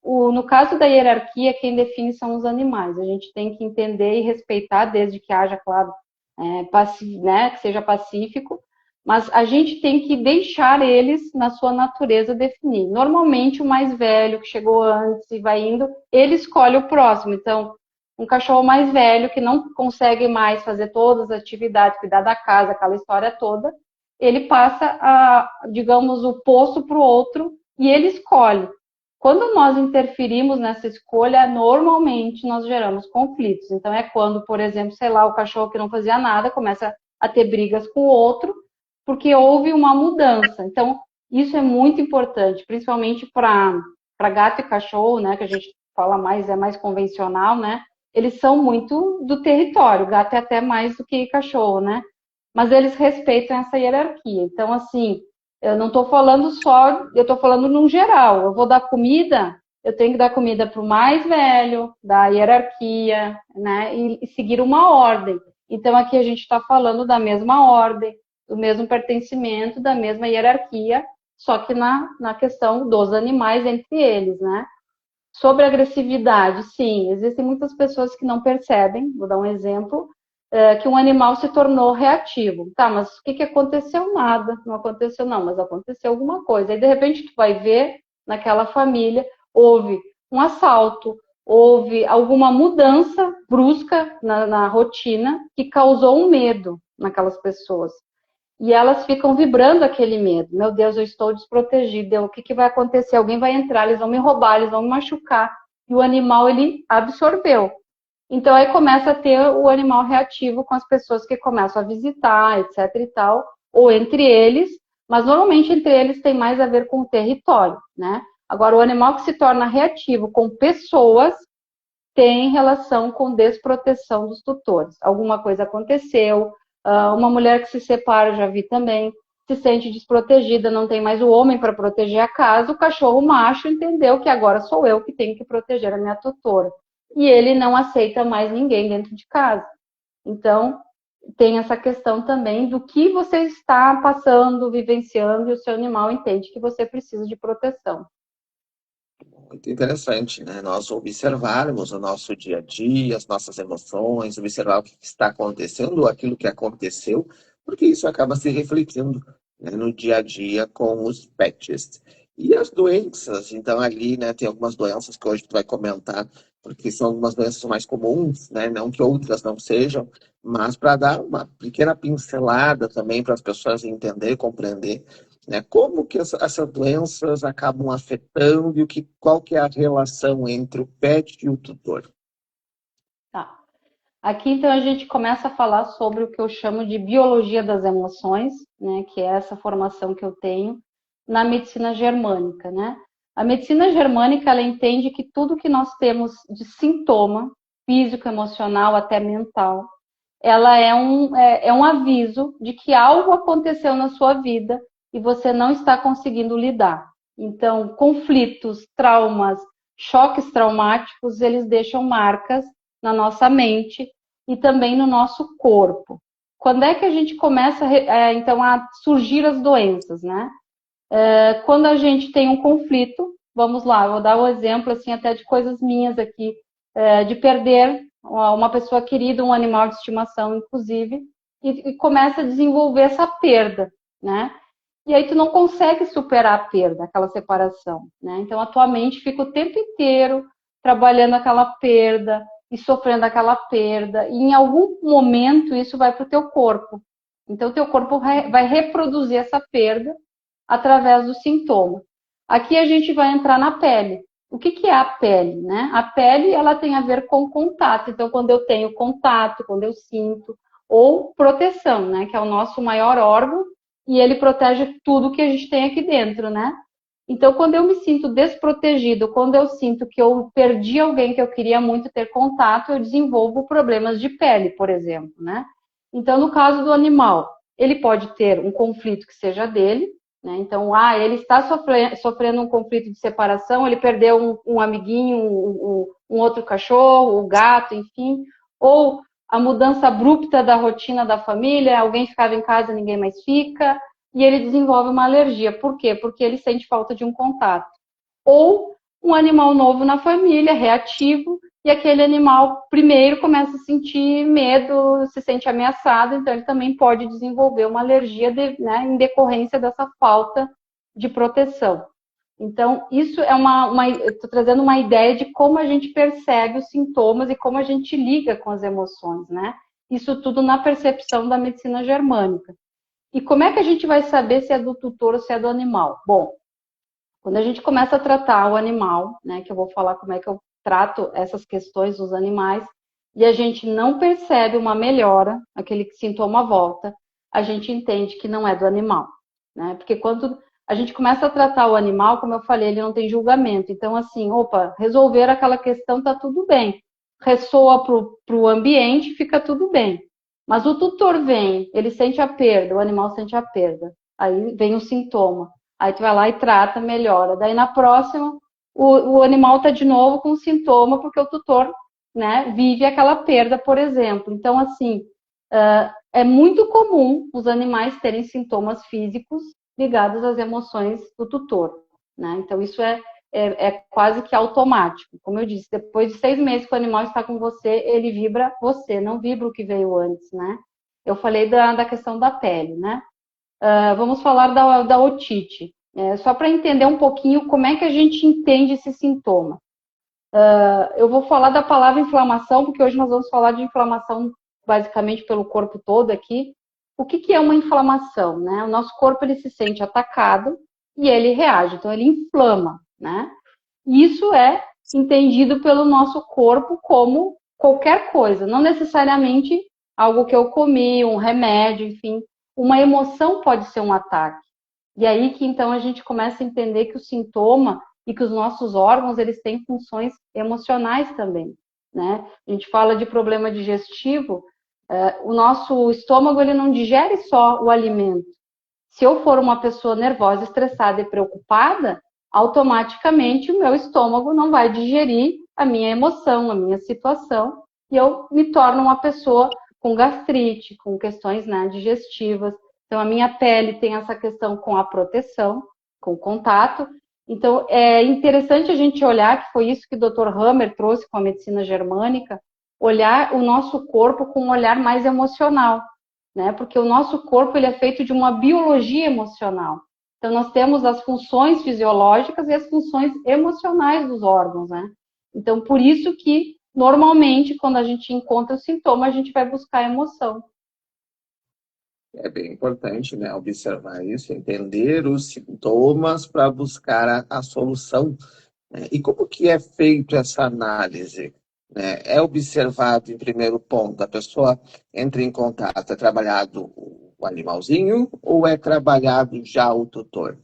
No caso da hierarquia, quem define são os animais. A gente tem que entender e respeitar, desde que haja, claro, né, que seja pacífico, mas a gente tem que deixar eles, na sua natureza, definir. Normalmente, o mais velho, que chegou antes e vai indo, ele escolhe o próximo. Então, um cachorro mais velho, que não consegue mais fazer todas as atividades, cuidar da casa, aquela história toda, ele passa, digamos, o posto para o outro e ele escolhe. Quando nós interferimos nessa escolha, normalmente nós geramos conflitos. Então, é quando, por exemplo, sei lá, o cachorro que não fazia nada começa a ter brigas com o outro, porque houve uma mudança. Então, isso é muito importante, principalmente para gato e cachorro, né, que a gente fala mais, é mais convencional, né? Eles são muito do território, o gato é até mais do que cachorro, né? Mas eles respeitam essa hierarquia. Então, assim, eu não estou falando só, eu estou falando num geral. Eu vou dar comida, eu tenho que dar comida para o mais velho, da hierarquia, né? E seguir uma ordem. Então, aqui a gente está falando da mesma ordem, do mesmo pertencimento, da mesma hierarquia, só que na questão dos animais entre eles, né? Sobre agressividade, sim, existem muitas pessoas que não percebem, vou dar um exemplo, que um animal se tornou reativo. Tá, mas o que aconteceu? Nada, não aconteceu não, mas aconteceu alguma coisa. Aí, de repente, tu vai ver, naquela família, houve um assalto, houve alguma mudança brusca na rotina que causou um medo naquelas pessoas. E elas ficam vibrando aquele medo. Meu Deus, eu estou desprotegida. O que vai acontecer? Alguém vai entrar, eles vão me roubar, eles vão me machucar. E o animal, ele absorveu. Então, aí começa a ter o animal reativo com as pessoas que começam a visitar, etc e tal, ou entre eles, mas normalmente entre eles tem mais a ver com o território, né? Agora, o animal que se torna reativo com pessoas tem relação com desproteção dos tutores. Alguma coisa aconteceu, uma mulher que se separa, eu já vi também, se sente desprotegida, não tem mais o homem para proteger a casa, o cachorro macho entendeu que agora sou eu que tenho que proteger a minha tutora. E ele não aceita mais ninguém dentro de casa. Então, tem essa questão também do que você está passando, vivenciando, e o seu animal entende que você precisa de proteção. Muito interessante, né? Nós observarmos o nosso dia a dia, as nossas emoções, observar o que está acontecendo, aquilo que aconteceu, porque isso acaba se refletindo, né, no dia a dia com os pets. E as doenças, então ali, né, tem algumas doenças que hoje tu vai comentar, porque são algumas doenças mais comuns, né, não que outras não sejam, mas para dar uma pequena pincelada também para as pessoas entender, compreender, né, como que essas doenças acabam afetando e qual que é a relação entre o pet e o tutor. Tá. Aqui, então, a gente começa a falar sobre o que eu chamo de biologia das emoções, né, que é essa formação que eu tenho na medicina germânica, né? A medicina germânica, ela entende que tudo que nós temos de sintoma, físico, emocional, até mental, ela é um aviso de que algo aconteceu na sua vida e você não está conseguindo lidar. Então, conflitos, traumas, choques traumáticos, eles deixam marcas na nossa mente e também no nosso corpo. Quando é que a gente começa, então, a surgir as doenças, né? Quando a gente tem um conflito, vamos lá, eu vou dar um exemplo, assim, até de coisas minhas aqui, de perder uma pessoa querida, um animal de estimação, inclusive, e começa a desenvolver essa perda, né? E aí tu não consegue superar a perda, aquela separação, né? Então a tua mente fica o tempo inteiro trabalhando aquela perda e sofrendo aquela perda, e em algum momento isso vai para o teu corpo. Então o teu corpo vai reproduzir essa perda através do sintoma. Aqui a gente vai entrar na pele. O que que é a pele, né? A pele, ela tem a ver com contato. Então, quando eu tenho contato, quando eu sinto, ou proteção, né? Que é o nosso maior órgão e ele protege tudo que a gente tem aqui dentro, né? Então, quando eu me sinto desprotegido, quando eu sinto que eu perdi alguém que eu queria muito ter contato, eu desenvolvo problemas de pele, por exemplo, né? Então, no caso do animal, ele pode ter um conflito que seja dele, né? Então, ele está sofrendo um conflito de separação, ele perdeu um amiguinho, um outro cachorro, o gato, enfim, ou a mudança abrupta da rotina da família, alguém ficava em casa, ninguém mais fica, e ele desenvolve uma alergia. Por quê? Porque ele sente falta de um contato. Ou um animal novo na família, reativo, e aquele animal primeiro começa a sentir medo, se sente ameaçado, então ele também pode desenvolver uma alergia né, em decorrência dessa falta de proteção. Então, isso é estou trazendo uma ideia de como a gente percebe os sintomas e como a gente liga com as emoções, né? Isso tudo na percepção da medicina germânica. E como é que a gente vai saber se é do tutor ou se é do animal? Bom, quando a gente começa a tratar o animal, né, que eu vou falar como é que eu trato essas questões dos animais, e a gente não percebe uma melhora, aquele sintoma volta, a gente entende que não é do animal, né? Porque quando a gente começa a tratar o animal, como eu falei, ele não tem julgamento. Então, assim, opa, resolver aquela questão, tá tudo bem. Ressoa para o ambiente, fica tudo bem. Mas o tutor vem, ele sente a perda, o animal sente a perda. Aí vem o sintoma. Aí tu vai lá e trata, melhora. Daí na próxima, o animal tá de novo com sintoma, porque o tutor, né, vive aquela perda, por exemplo. Então, assim, é muito comum os animais terem sintomas físicos ligados às emoções do tutor, né? Então, isso é quase que automático. Como eu disse, depois de 6 meses que o animal está com você, ele vibra você, não vibra o que veio antes, né? Eu falei da questão da pele, né? Vamos falar da otite. Só para entender um pouquinho como é que a gente entende esse sintoma. Eu vou falar da palavra inflamação, porque hoje nós vamos falar de inflamação basicamente pelo corpo todo aqui. O que é uma inflamação, né? O nosso corpo ele se sente atacado e ele reage, então ele inflama, né? Isso é entendido pelo nosso corpo como qualquer coisa, não necessariamente algo que eu comi, um remédio, enfim. Uma emoção pode ser um ataque. E aí que então a gente começa a entender que o sintoma e que os nossos órgãos eles têm funções emocionais também, né? A gente fala de problema digestivo, o nosso estômago ele não digere só o alimento. Se eu for uma pessoa nervosa, estressada e preocupada, automaticamente o meu estômago não vai digerir a minha emoção, a minha situação, e eu me torno uma pessoa com gastrite, com questões, né, digestivas. Então, a minha pele tem essa questão com a proteção, com o contato. Então, é interessante a gente olhar, que foi isso que o Dr. Hammer trouxe com a medicina germânica, olhar o nosso corpo com um olhar mais emocional, né? Porque o nosso corpo ele é feito de uma biologia emocional. Então, nós temos as funções fisiológicas e as funções emocionais dos órgãos, né? Então, por isso que, normalmente, quando a gente encontra o sintoma, a gente vai buscar a emoção. É bem importante, né, observar isso, entender os sintomas para buscar a solução, né? E como que é feito essa análise, né? É observado em primeiro ponto, a pessoa entra em contato, é trabalhado o animalzinho ou é trabalhado já o tutor?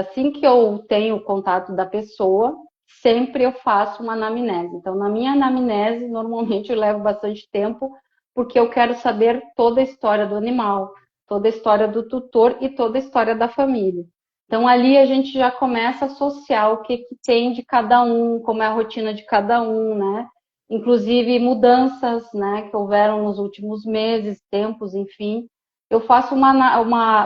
Assim que eu tenho o contato da pessoa, sempre eu faço uma anamnese. Então, na minha anamnese, normalmente eu levo bastante tempo, porque eu quero saber toda a história do animal, toda a história do tutor e toda a história da família. Então, ali a gente já começa a associar o que tem de cada um, como é a rotina de cada um, né? Inclusive mudanças, né, que houveram nos últimos meses, tempos, enfim. Eu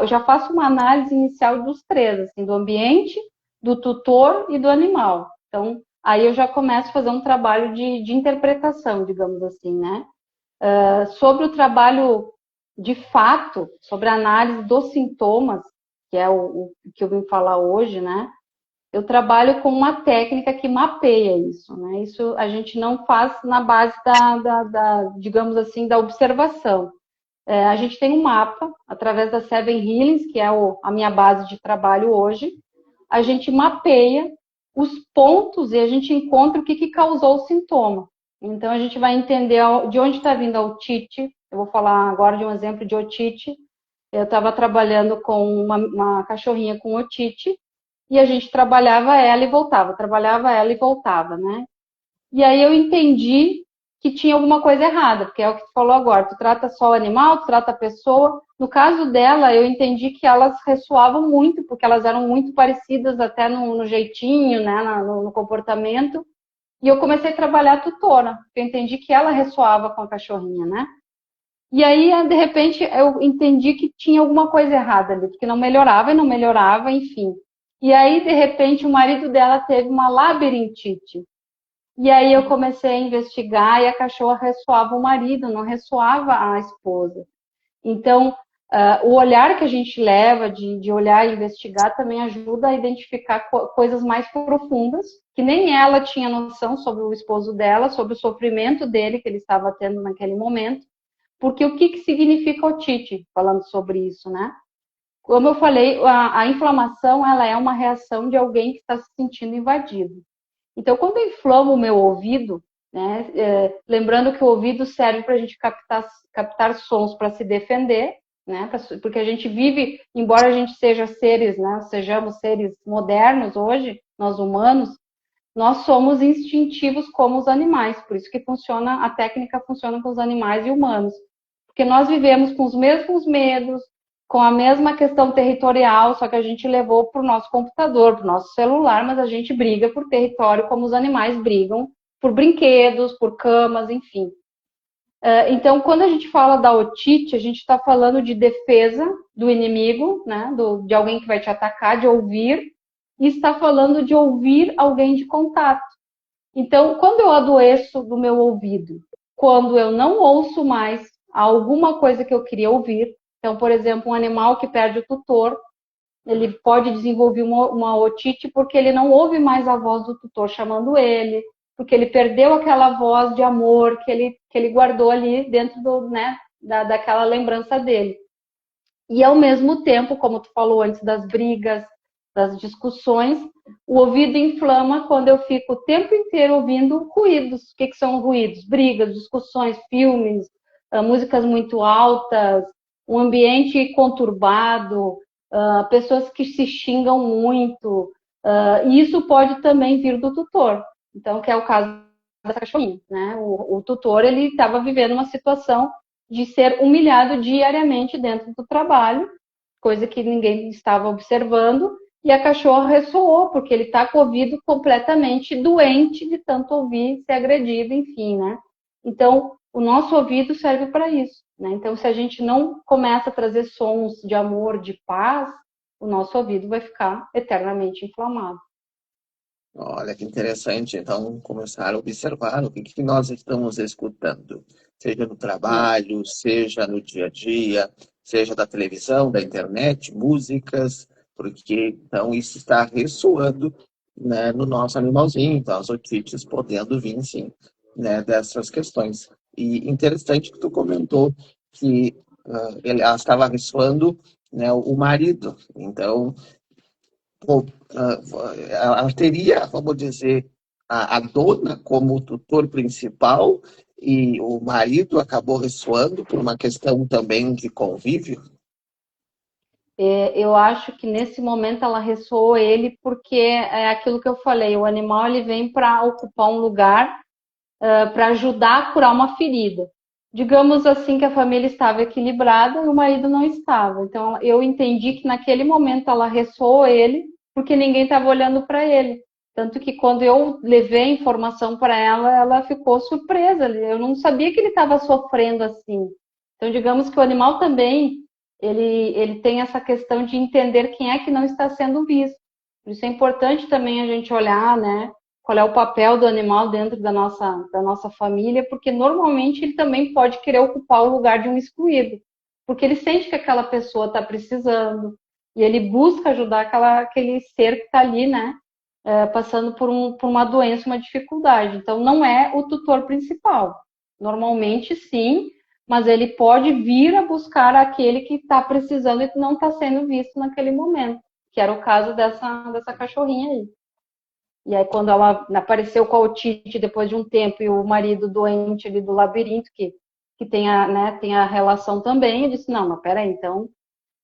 já faço uma análise inicial dos três, assim, do ambiente, do tutor e do animal. Então, aí eu já começo a fazer um trabalho de interpretação, digamos assim, né? Sobre o trabalho de fato, sobre a análise dos sintomas, que é o que eu vim falar hoje, né? Eu trabalho com uma técnica que mapeia isso, né? Isso a gente não faz na base digamos assim, da observação. A gente tem um mapa, através da Seven Healings, que é a minha base de trabalho hoje, a gente mapeia os pontos e a gente encontra o que causou o sintoma. Então, a gente vai entender de onde está vindo a otite. Eu vou falar agora de um exemplo de otite. Eu estava trabalhando com uma cachorrinha com otite e a gente trabalhava ela e voltava, né? E aí eu entendi que tinha alguma coisa errada, porque é o que tu falou agora, tu trata só o animal, tu trata a pessoa. No caso dela, eu entendi que elas ressoavam muito, porque elas eram muito parecidas até no jeitinho, né, no comportamento. E eu comecei a trabalhar a tutora, porque eu entendi que ela ressoava com a cachorrinha, né? E aí, de repente, eu entendi que tinha alguma coisa errada ali, porque não melhorava e não melhorava, enfim. E aí, de repente, o marido dela teve uma labirintite. E aí eu comecei a investigar e a cachorra ressoava o marido, não ressoava a esposa. Então, o olhar que a gente leva de olhar e investigar também ajuda a identificar coisas mais profundas, que nem ela tinha noção sobre o esposo dela, sobre o sofrimento dele que ele estava tendo naquele momento. Porque o que significa otite, falando sobre isso, né? Como eu falei, a inflamação ela é uma reação de alguém que está se sentindo invadido. Então, quando eu inflamo o meu ouvido, né, lembrando que o ouvido serve para a gente captar sons para se defender, né, porque a gente vive, embora a gente seja seres, né, sejamos seres modernos hoje, nós humanos, nós somos instintivos como os animais, por isso que a técnica funciona com os animais e humanos, porque nós vivemos com os mesmos medos, com a mesma questão territorial, só que a gente levou para o nosso computador, para o nosso celular, mas a gente briga por território como os animais brigam, por brinquedos, por camas, enfim. Então, quando a gente fala da otite, a gente está falando de defesa do inimigo, né, de alguém que vai te atacar, de ouvir, e está falando de ouvir alguém de contato. Então, quando eu adoeço do meu ouvido, quando eu não ouço mais alguma coisa que eu queria ouvir, então, por exemplo, um animal que perde o tutor, ele pode desenvolver uma otite porque ele não ouve mais a voz do tutor chamando ele, porque ele perdeu aquela voz de amor que ele guardou ali dentro né, daquela lembrança dele. E, ao mesmo tempo, como tu falou antes das brigas, das discussões, o ouvido inflama quando eu fico o tempo inteiro ouvindo ruídos. O que são ruídos? Brigas, discussões, filmes, músicas muito altas, um ambiente conturbado, pessoas que se xingam muito. E isso pode também vir do tutor. Então, que é o caso da cachorrinha, né? O tutor, ele estava vivendo uma situação de ser humilhado diariamente dentro do trabalho, coisa que ninguém estava observando, e a cachorra ressoou, porque ele está com o ouvido completamente doente de tanto ouvir, ser agredido, enfim, né? Então, o nosso ouvido serve para isso, né? Então, se a gente não começa a trazer sons de amor, de paz, o nosso ouvido vai ficar eternamente inflamado. Olha que interessante. Então, começar a observar o que que nós estamos escutando, seja no É, trabalho, seja no dia a dia, seja da televisão, da internet, músicas, porque então isso está ressoando, né, no nosso animalzinho, então as otites podendo vir, sim, né, dessas questões. E interessante que tu comentou que ela estava ressoando, né, o marido. Então, pô, ela teria, vamos dizer, a dona como tutor principal e o marido acabou ressoando por uma questão também de convívio. eu acho que nesse momento ela ressoou ele porque é aquilo que eu falei, o animal ele vem para ocupar um lugar para ajudar a curar uma ferida. Digamos assim que a família estava equilibrada e o marido não estava. Então eu entendi que naquele momento ela ressoou ele porque ninguém estava olhando para ele. Tanto que quando eu levei a informação para ela, ela ficou surpresa. Eu não sabia que ele estava sofrendo assim. Então digamos que o animal também ele tem essa questão de entender quem é que não está sendo visto. Por isso é importante também a gente olhar, né? Qual é o papel do animal dentro da nossa família, porque normalmente ele também pode querer ocupar o lugar de um excluído, porque ele sente que aquela pessoa está precisando e ele busca ajudar aquele ser que está ali, né, passando por uma doença, uma dificuldade. Então, não é o tutor principal. Normalmente, sim, mas ele pode vir a buscar aquele que está precisando e não está sendo visto naquele momento, que era o caso dessa cachorrinha aí. E aí, quando ela apareceu com a otite depois de um tempo e o marido doente ali do labirinto, que tem tem a relação também, eu disse, não, mas peraí,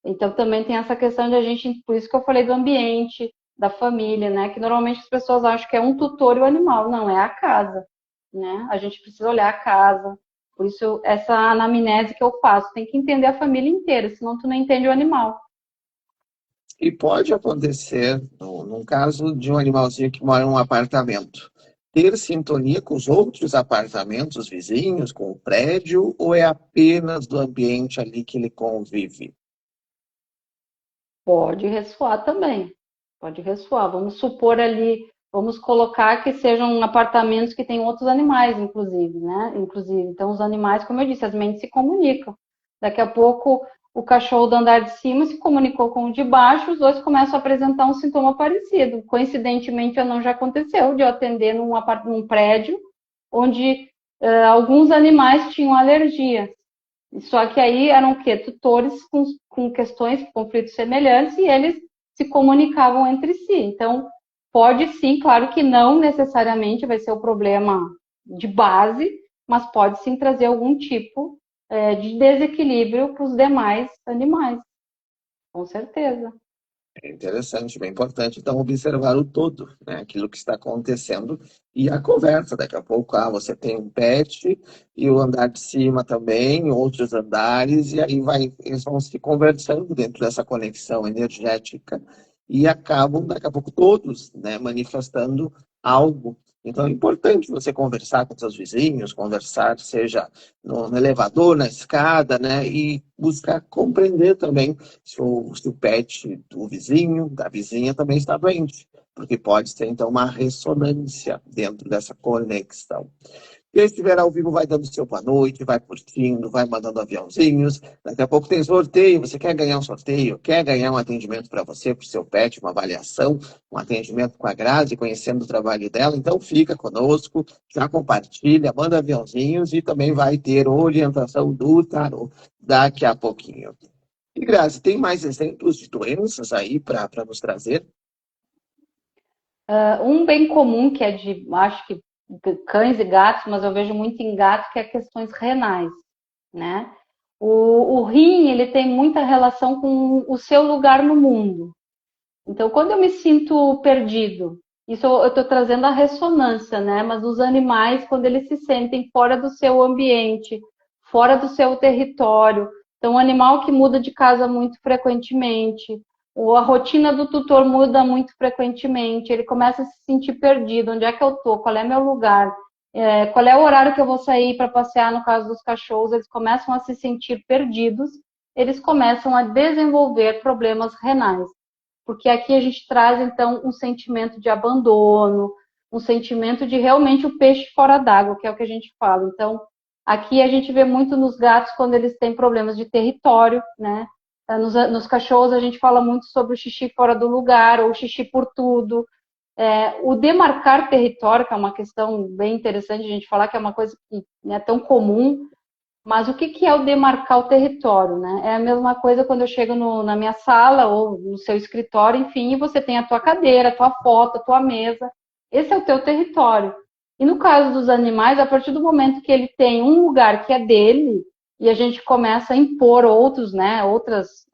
então também tem essa questão de a gente, por isso que eu falei do ambiente, da família, né? Que normalmente as pessoas acham que é um tutor e o animal, não, é a casa, né? A gente precisa olhar a casa. Por isso, essa anamnese que eu faço, tem que entender a família inteira, senão tu não entende o animal. E pode acontecer, num caso de um animalzinho que mora em um apartamento, ter sintonia com os outros apartamentos, os vizinhos, com o prédio, ou é apenas do ambiente ali que ele convive? Pode ressoar também. Pode ressoar. Vamos supor ali, vamos colocar que sejam apartamentos que têm outros animais, inclusive, né? Inclusive, então os animais, como eu disse, as mentes se comunicam. Daqui a pouco o cachorro do andar de cima se comunicou com o de baixo, os dois começam a apresentar um sintoma parecido. Coincidentemente, ou não, já aconteceu de eu atender num prédio onde alguns animais tinham alergia. Só que aí eram o quê? Tutores com questões, conflitos semelhantes, e eles se comunicavam entre si. Então, pode sim, claro que não necessariamente vai ser o problema de base, mas pode sim trazer algum tipo de desequilíbrio para os demais animais, com certeza. É interessante, bem importante, então, observar o todo, né? Aquilo que está acontecendo e a conversa. Daqui a pouco, você tem um pet e o andar de cima também, outros andares, e aí eles vão se conversando dentro dessa conexão energética e acabam, daqui a pouco, todos, né, manifestando algo. Então, é importante você conversar com seus vizinhos, conversar, seja no elevador, na escada, né, e buscar compreender também se o pet do vizinho, da vizinha também está doente, porque pode ter, então, uma ressonância dentro dessa conexão. Quem estiver ao vivo vai dando seu boa noite, vai curtindo, vai mandando aviãozinhos. Daqui a pouco tem sorteio. Você quer ganhar um sorteio? Quer ganhar um atendimento para você, para o seu pet, uma avaliação, um atendimento com a Grazi, conhecendo o trabalho dela? Então fica conosco, já compartilha, manda aviãozinhos e também vai ter orientação do tarô daqui a pouquinho. E Grazi, tem mais exemplos de doenças aí para nos trazer? Um bem comum que é acho que cães e gatos, mas eu vejo muito em gato, que é questões renais, né? O rim, ele tem muita relação com o seu lugar no mundo. Então, quando eu me sinto perdido, isso eu estou trazendo a ressonância, né? Mas os animais, quando eles se sentem fora do seu ambiente, fora do seu território, então, um animal que muda de casa muito frequentemente, ou a rotina do tutor muda muito frequentemente, ele começa a se sentir perdido. Onde é que eu estou? Qual é meu lugar? Qual é o horário que eu vou sair para passear? No caso dos cachorros, eles começam a se sentir perdidos, eles começam a desenvolver problemas renais. porque aqui a gente traz, então, um sentimento de abandono, um sentimento de realmente o peixe fora d'água, que é o que a gente fala. Então, aqui a gente vê muito nos gatos quando eles têm problemas de território, né? Nos cachorros a gente fala muito sobre o xixi fora do lugar, ou xixi por tudo. O demarcar território, que é uma questão bem interessante a gente falar, que é uma coisa que não é tão comum, mas o que é o demarcar o território, né? É a mesma coisa quando eu chego na minha sala ou no seu escritório, enfim, e você tem a tua cadeira, a tua foto, a tua mesa. Esse é o teu território. E no caso dos animais, a partir do momento que ele tem um lugar que é dele, e a gente começa a impor outros, né? Outras,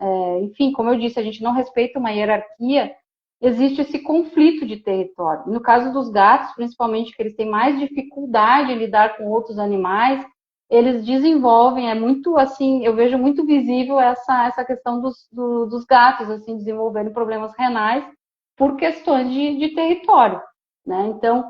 enfim, como eu disse, a gente não respeita uma hierarquia, existe esse conflito de território. No caso dos gatos, principalmente, que eles têm mais dificuldade em lidar com outros animais, eles desenvolvem, é muito assim, eu vejo muito visível essa questão dos gatos, assim, desenvolverem problemas renais por questões de território, né? Então,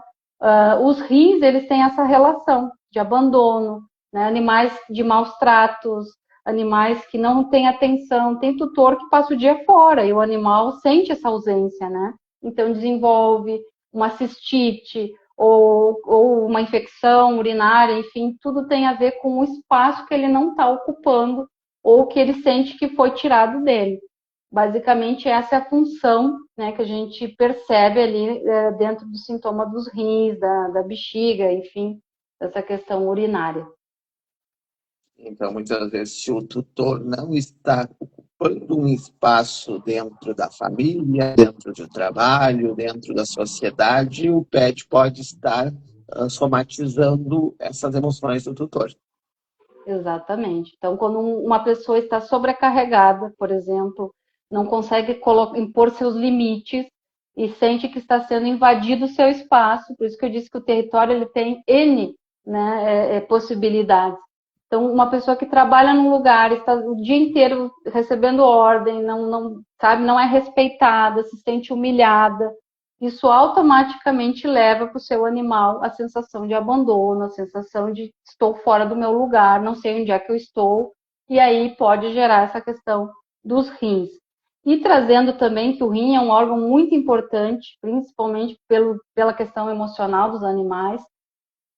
os rins, eles têm essa relação de abandono, né? Animais de maus tratos, animais que não têm atenção, tem tutor que passa o dia fora e o animal sente essa ausência, né? Então, desenvolve uma cistite, ou uma infecção urinária, enfim, tudo tem a ver com o espaço que ele não está ocupando ou que ele sente que foi tirado dele. Basicamente, essa é a função, né, que a gente percebe ali dentro do sintoma dos rins, da bexiga, enfim, dessa questão urinária. Então, muitas vezes, se o tutor não está ocupando um espaço dentro da família, dentro do trabalho, dentro da sociedade, o pet pode estar somatizando essas emoções do tutor. Exatamente. Então, quando uma pessoa está sobrecarregada, por exemplo, não consegue impor seus limites e sente que está sendo invadido o seu espaço, por isso que eu disse que o território ele tem N, né, possibilidades. Então, uma pessoa que trabalha num lugar, está o dia inteiro recebendo ordem, sabe, não é respeitada, se sente humilhada, isso automaticamente leva para o seu animal a sensação de abandono, a sensação de estou fora do meu lugar, não sei onde é que eu estou, e aí pode gerar essa questão dos rins. E trazendo também que o rim é um órgão muito importante, principalmente pela questão emocional dos animais,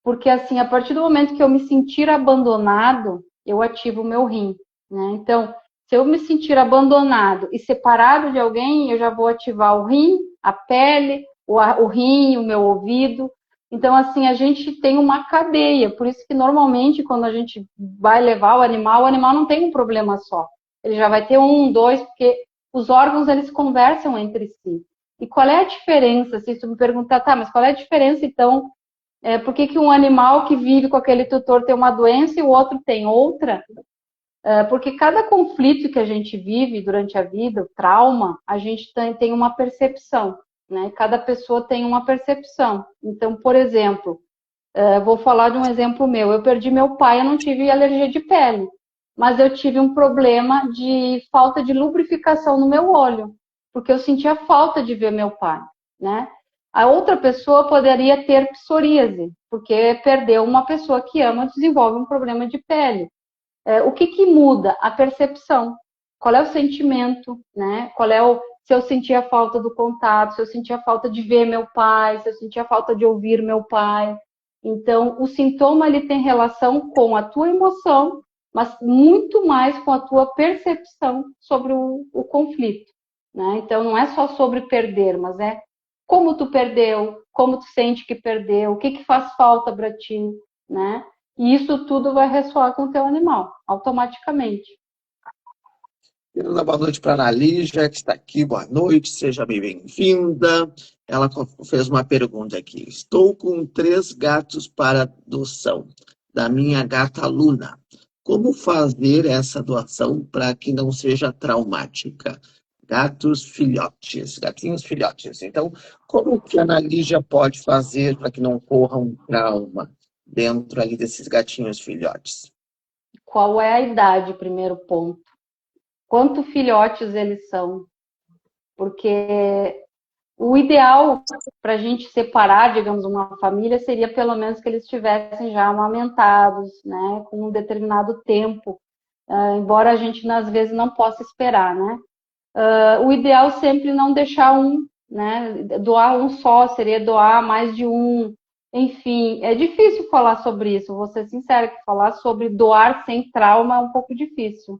porque assim, a partir do momento que eu me sentir abandonado, eu ativo o meu rim, né? Então, se eu me sentir abandonado e separado de alguém, eu já vou ativar o rim, a pele, o rim, o meu ouvido. Então, assim, a gente tem uma cadeia. Por isso que, normalmente, quando a gente vai levar o animal não tem um problema só. Ele já vai ter um, dois, porque os órgãos, eles conversam entre si. E qual é a diferença? Se tu me perguntar, tá, mas qual é a diferença, então, por que um animal que vive com aquele tutor tem uma doença e o outro tem outra? Porque cada conflito que a gente vive durante a vida, o trauma, a gente tem uma percepção, né? Cada pessoa tem uma percepção. Então, por exemplo, vou falar de um exemplo meu. Eu perdi meu pai, eu não tive alergia de pele, mas eu tive um problema de falta de lubrificação no meu olho, porque eu sentia falta de ver meu pai, né? A outra pessoa poderia ter psoríase, porque perdeu uma pessoa que ama, desenvolve um problema de pele. O que muda? A percepção. Qual é o sentimento, né? Se eu sentia falta do contato, se eu sentia falta de ver meu pai, se eu sentia falta de ouvir meu pai. Então, o sintoma ele tem relação com a tua emoção, mas muito mais com a tua percepção sobre o conflito, né? Então, não é só sobre perder, mas é como tu perdeu, como tu sente que perdeu, o que faz falta para ti, né? E isso tudo vai ressoar com o teu animal, automaticamente. Quero dar boa noite para a Analígia, que está aqui. Boa noite, seja bem-vinda. Ela fez uma pergunta aqui. Estou com 3 gatos para adoção, da minha gata Luna. Como fazer essa doação para que não seja traumática? Gatos filhotes, gatinhos filhotes. Então, como que a Analígia pode fazer para que não corra um trauma dentro ali desses gatinhos filhotes? Qual é a idade, primeiro ponto? Quantos filhotes eles são? Porque o ideal para a gente separar, digamos, uma família seria pelo menos que eles estivessem já amamentados, né, com um determinado tempo, embora a gente às vezes não possa esperar, né? O ideal sempre não deixar um, né? Doar um só, seria doar mais de um. Enfim, é difícil falar sobre isso, vou ser sincera, que falar sobre doar sem trauma é um pouco difícil,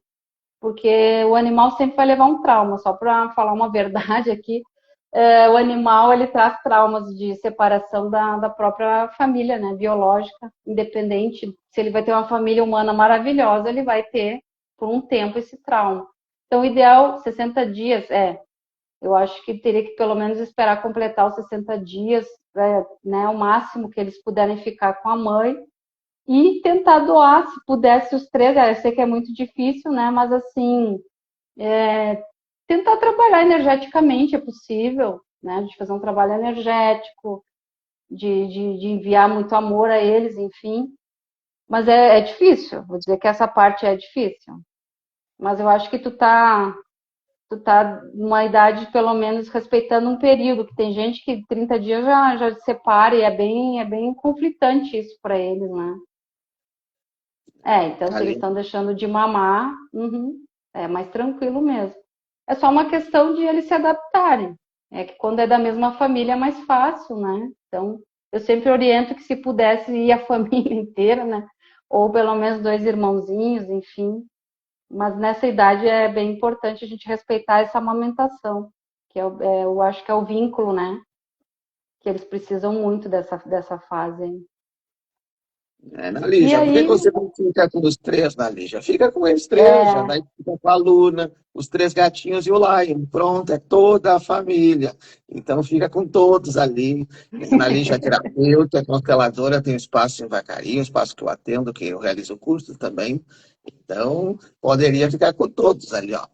porque o animal sempre vai levar um trauma, só para falar uma verdade aqui, o animal ele traz traumas de separação da própria família, né, biológica, independente se ele vai ter uma família humana maravilhosa, ele vai ter por um tempo esse trauma. Então, o ideal, 60 dias, eu acho que teria que pelo menos esperar completar os 60 dias, né, o máximo que eles puderem ficar com a mãe, e tentar doar, se pudesse, os três. Eu sei que é muito difícil, né, mas assim, tentar trabalhar energeticamente é possível, né, de fazer um trabalho energético, de enviar muito amor a eles, enfim. Mas é difícil, vou dizer que essa parte é difícil. Mas eu acho que tu tá numa idade, pelo menos, respeitando um período, que tem gente que 30 dias já se separa e é bem conflitante isso para eles, né? Então se eles Ali, estão deixando de mamar, é mais tranquilo mesmo. É só uma questão de eles se adaptarem. É que quando é da mesma família é mais fácil, né? Então, eu sempre oriento que se pudesse ir a família inteira, né? Ou pelo menos dois irmãozinhos, enfim. Mas nessa idade é bem importante a gente respeitar essa amamentação, que eu acho que é o vínculo, né? Que eles precisam muito dessa fase. na E Lígia, por que aí, que você não fica com os três na Lígia? Fica com eles três, já é, daí fica com a Luna, os três gatinhos e o Lion. Pronto, é toda a família. Então fica com todos ali. Na Lígia é terapeuta, é consteladora, tem um espaço em Vacaria, um espaço que eu atendo, que eu realizo cursos também. Então, poderia ficar com todos ali, ó.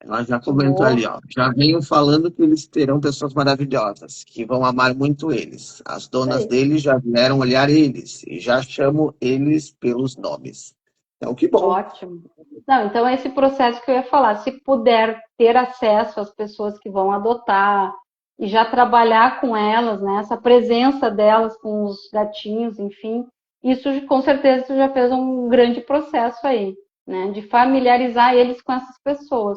Ela já comentou ali, vou. ó. Já venho falando que eles terão pessoas maravilhosas, que vão amar muito eles. As donas Aí, deles já vieram olhar eles e já chamo eles pelos nomes. Então, que bom. ótimo. Não, então é esse processo que eu ia falar. Se puder ter acesso às pessoas que vão adotar e já trabalhar com elas, né? Essa presença delas com os gatinhos, enfim, isso com certeza tu já fez um grande processo aí, né? De familiarizar eles com essas pessoas.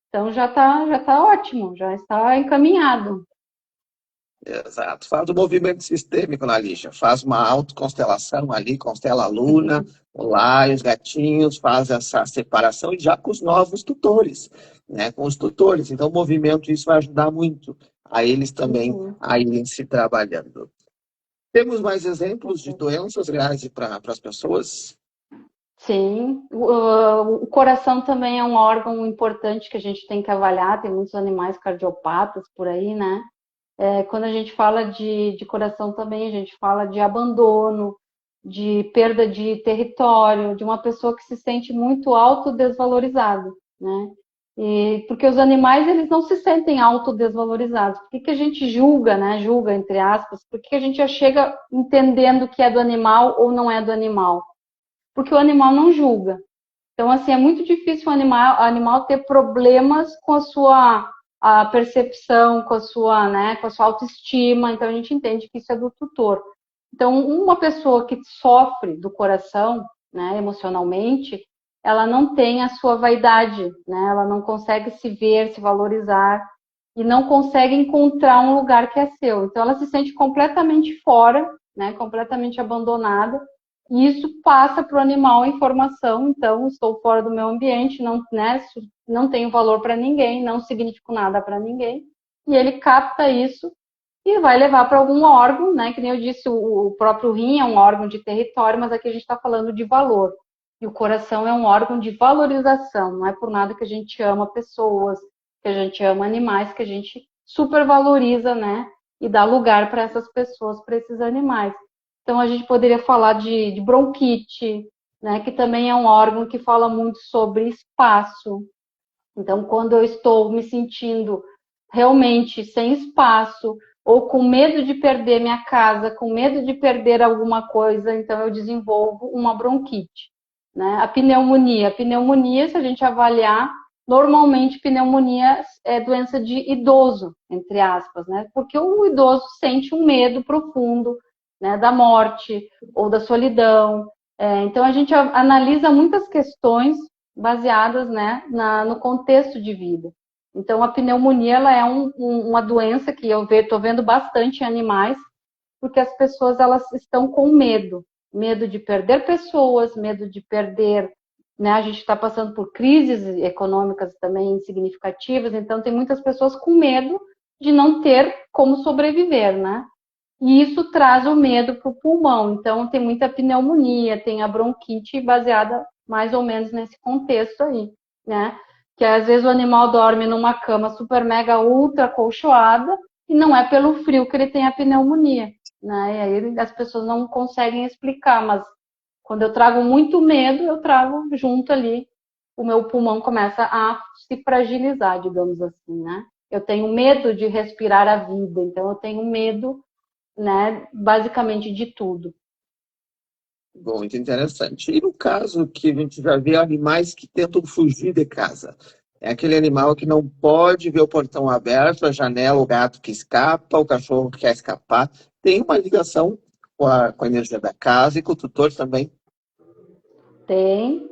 Então já tá ótimo, já está encaminhado. Exato. Faz o movimento sistêmico na lixa. Faz uma autoconstelação ali, constela a Luna, lá, e os gatinhos, faz essa separação e já com os novos tutores, né? Com os tutores. Então, o movimento, isso vai ajudar muito a eles também Uhum. a irem se trabalhando. Temos mais exemplos de doenças graves para as pessoas? Sim, o coração também é um órgão importante que a gente tem que avaliar. Tem muitos animais cardiopatas por aí, né? Quando a gente fala de coração também, a gente fala de abandono, de perda de território, de uma pessoa que se sente muito autodesvalorizada, né? E porque os animais, eles não se sentem autodesvalorizados. Por que a gente julga, né? Julga, entre aspas, por que a gente já chega entendendo que é do animal ou não é do animal? Porque o animal não julga. Então, assim, é muito difícil o animal ter problemas com a percepção, com a sua autoestima. Então, a gente entende que isso é do tutor. Então, uma pessoa que sofre do coração, né, emocionalmente, ela não tem a sua vaidade, né? Ela não consegue se ver, se valorizar e não consegue encontrar um lugar que é seu. Então, ela se sente completamente fora, né, completamente abandonada. E isso passa para o animal a informação, então estou fora do meu ambiente, não, né, não tenho valor para ninguém, não significo nada para ninguém. E ele capta isso e vai levar para algum órgão, né? Que nem eu disse, o próprio rim é um órgão de território, mas aqui a gente está falando de valor. E o coração é um órgão de valorização, não é por nada que a gente ama pessoas, que a gente ama animais, que a gente supervaloriza, né? E dá lugar para essas pessoas, para esses animais. Então, a gente poderia falar de bronquite, né, que também é um órgão que fala muito sobre espaço. Então, quando eu estou me sentindo realmente sem espaço, ou com medo de perder minha casa, com medo de perder alguma coisa, então eu desenvolvo uma bronquite. Né? A pneumonia, se a gente avaliar, normalmente pneumonia é doença de idoso, entre aspas, né? Porque o idoso sente um medo profundo, né, da morte ou da solidão. Então a gente analisa muitas questões baseadas, né, no contexto de vida. Então, a pneumonia ela é uma doença que eu estou vendo bastante em animais, porque as pessoas elas estão com medo. Medo de perder pessoas, medo de perder, né? A gente está passando por crises econômicas também significativas, então tem muitas pessoas com medo de não ter como sobreviver, né? E isso traz o medo para o pulmão. Então tem muita pneumonia, tem a bronquite baseada mais ou menos nesse contexto aí, né? Que às vezes o animal dorme numa cama super mega ultra acolchoada e não é pelo frio que ele tem a pneumonia, né? E aí as pessoas não conseguem explicar, mas quando eu trago muito medo, eu trago junto ali, o meu pulmão começa a se fragilizar, digamos assim, né? Eu tenho medo de respirar a vida, então eu tenho medo, né, basicamente de tudo. Bom, muito interessante. E no caso que a gente já vê animais que tentam fugir de casa. É aquele animal que não pode ver o portão aberto, a janela, o gato que escapa, o cachorro que quer escapar. Tem uma ligação com a energia da casa e com o tutor também. Tem,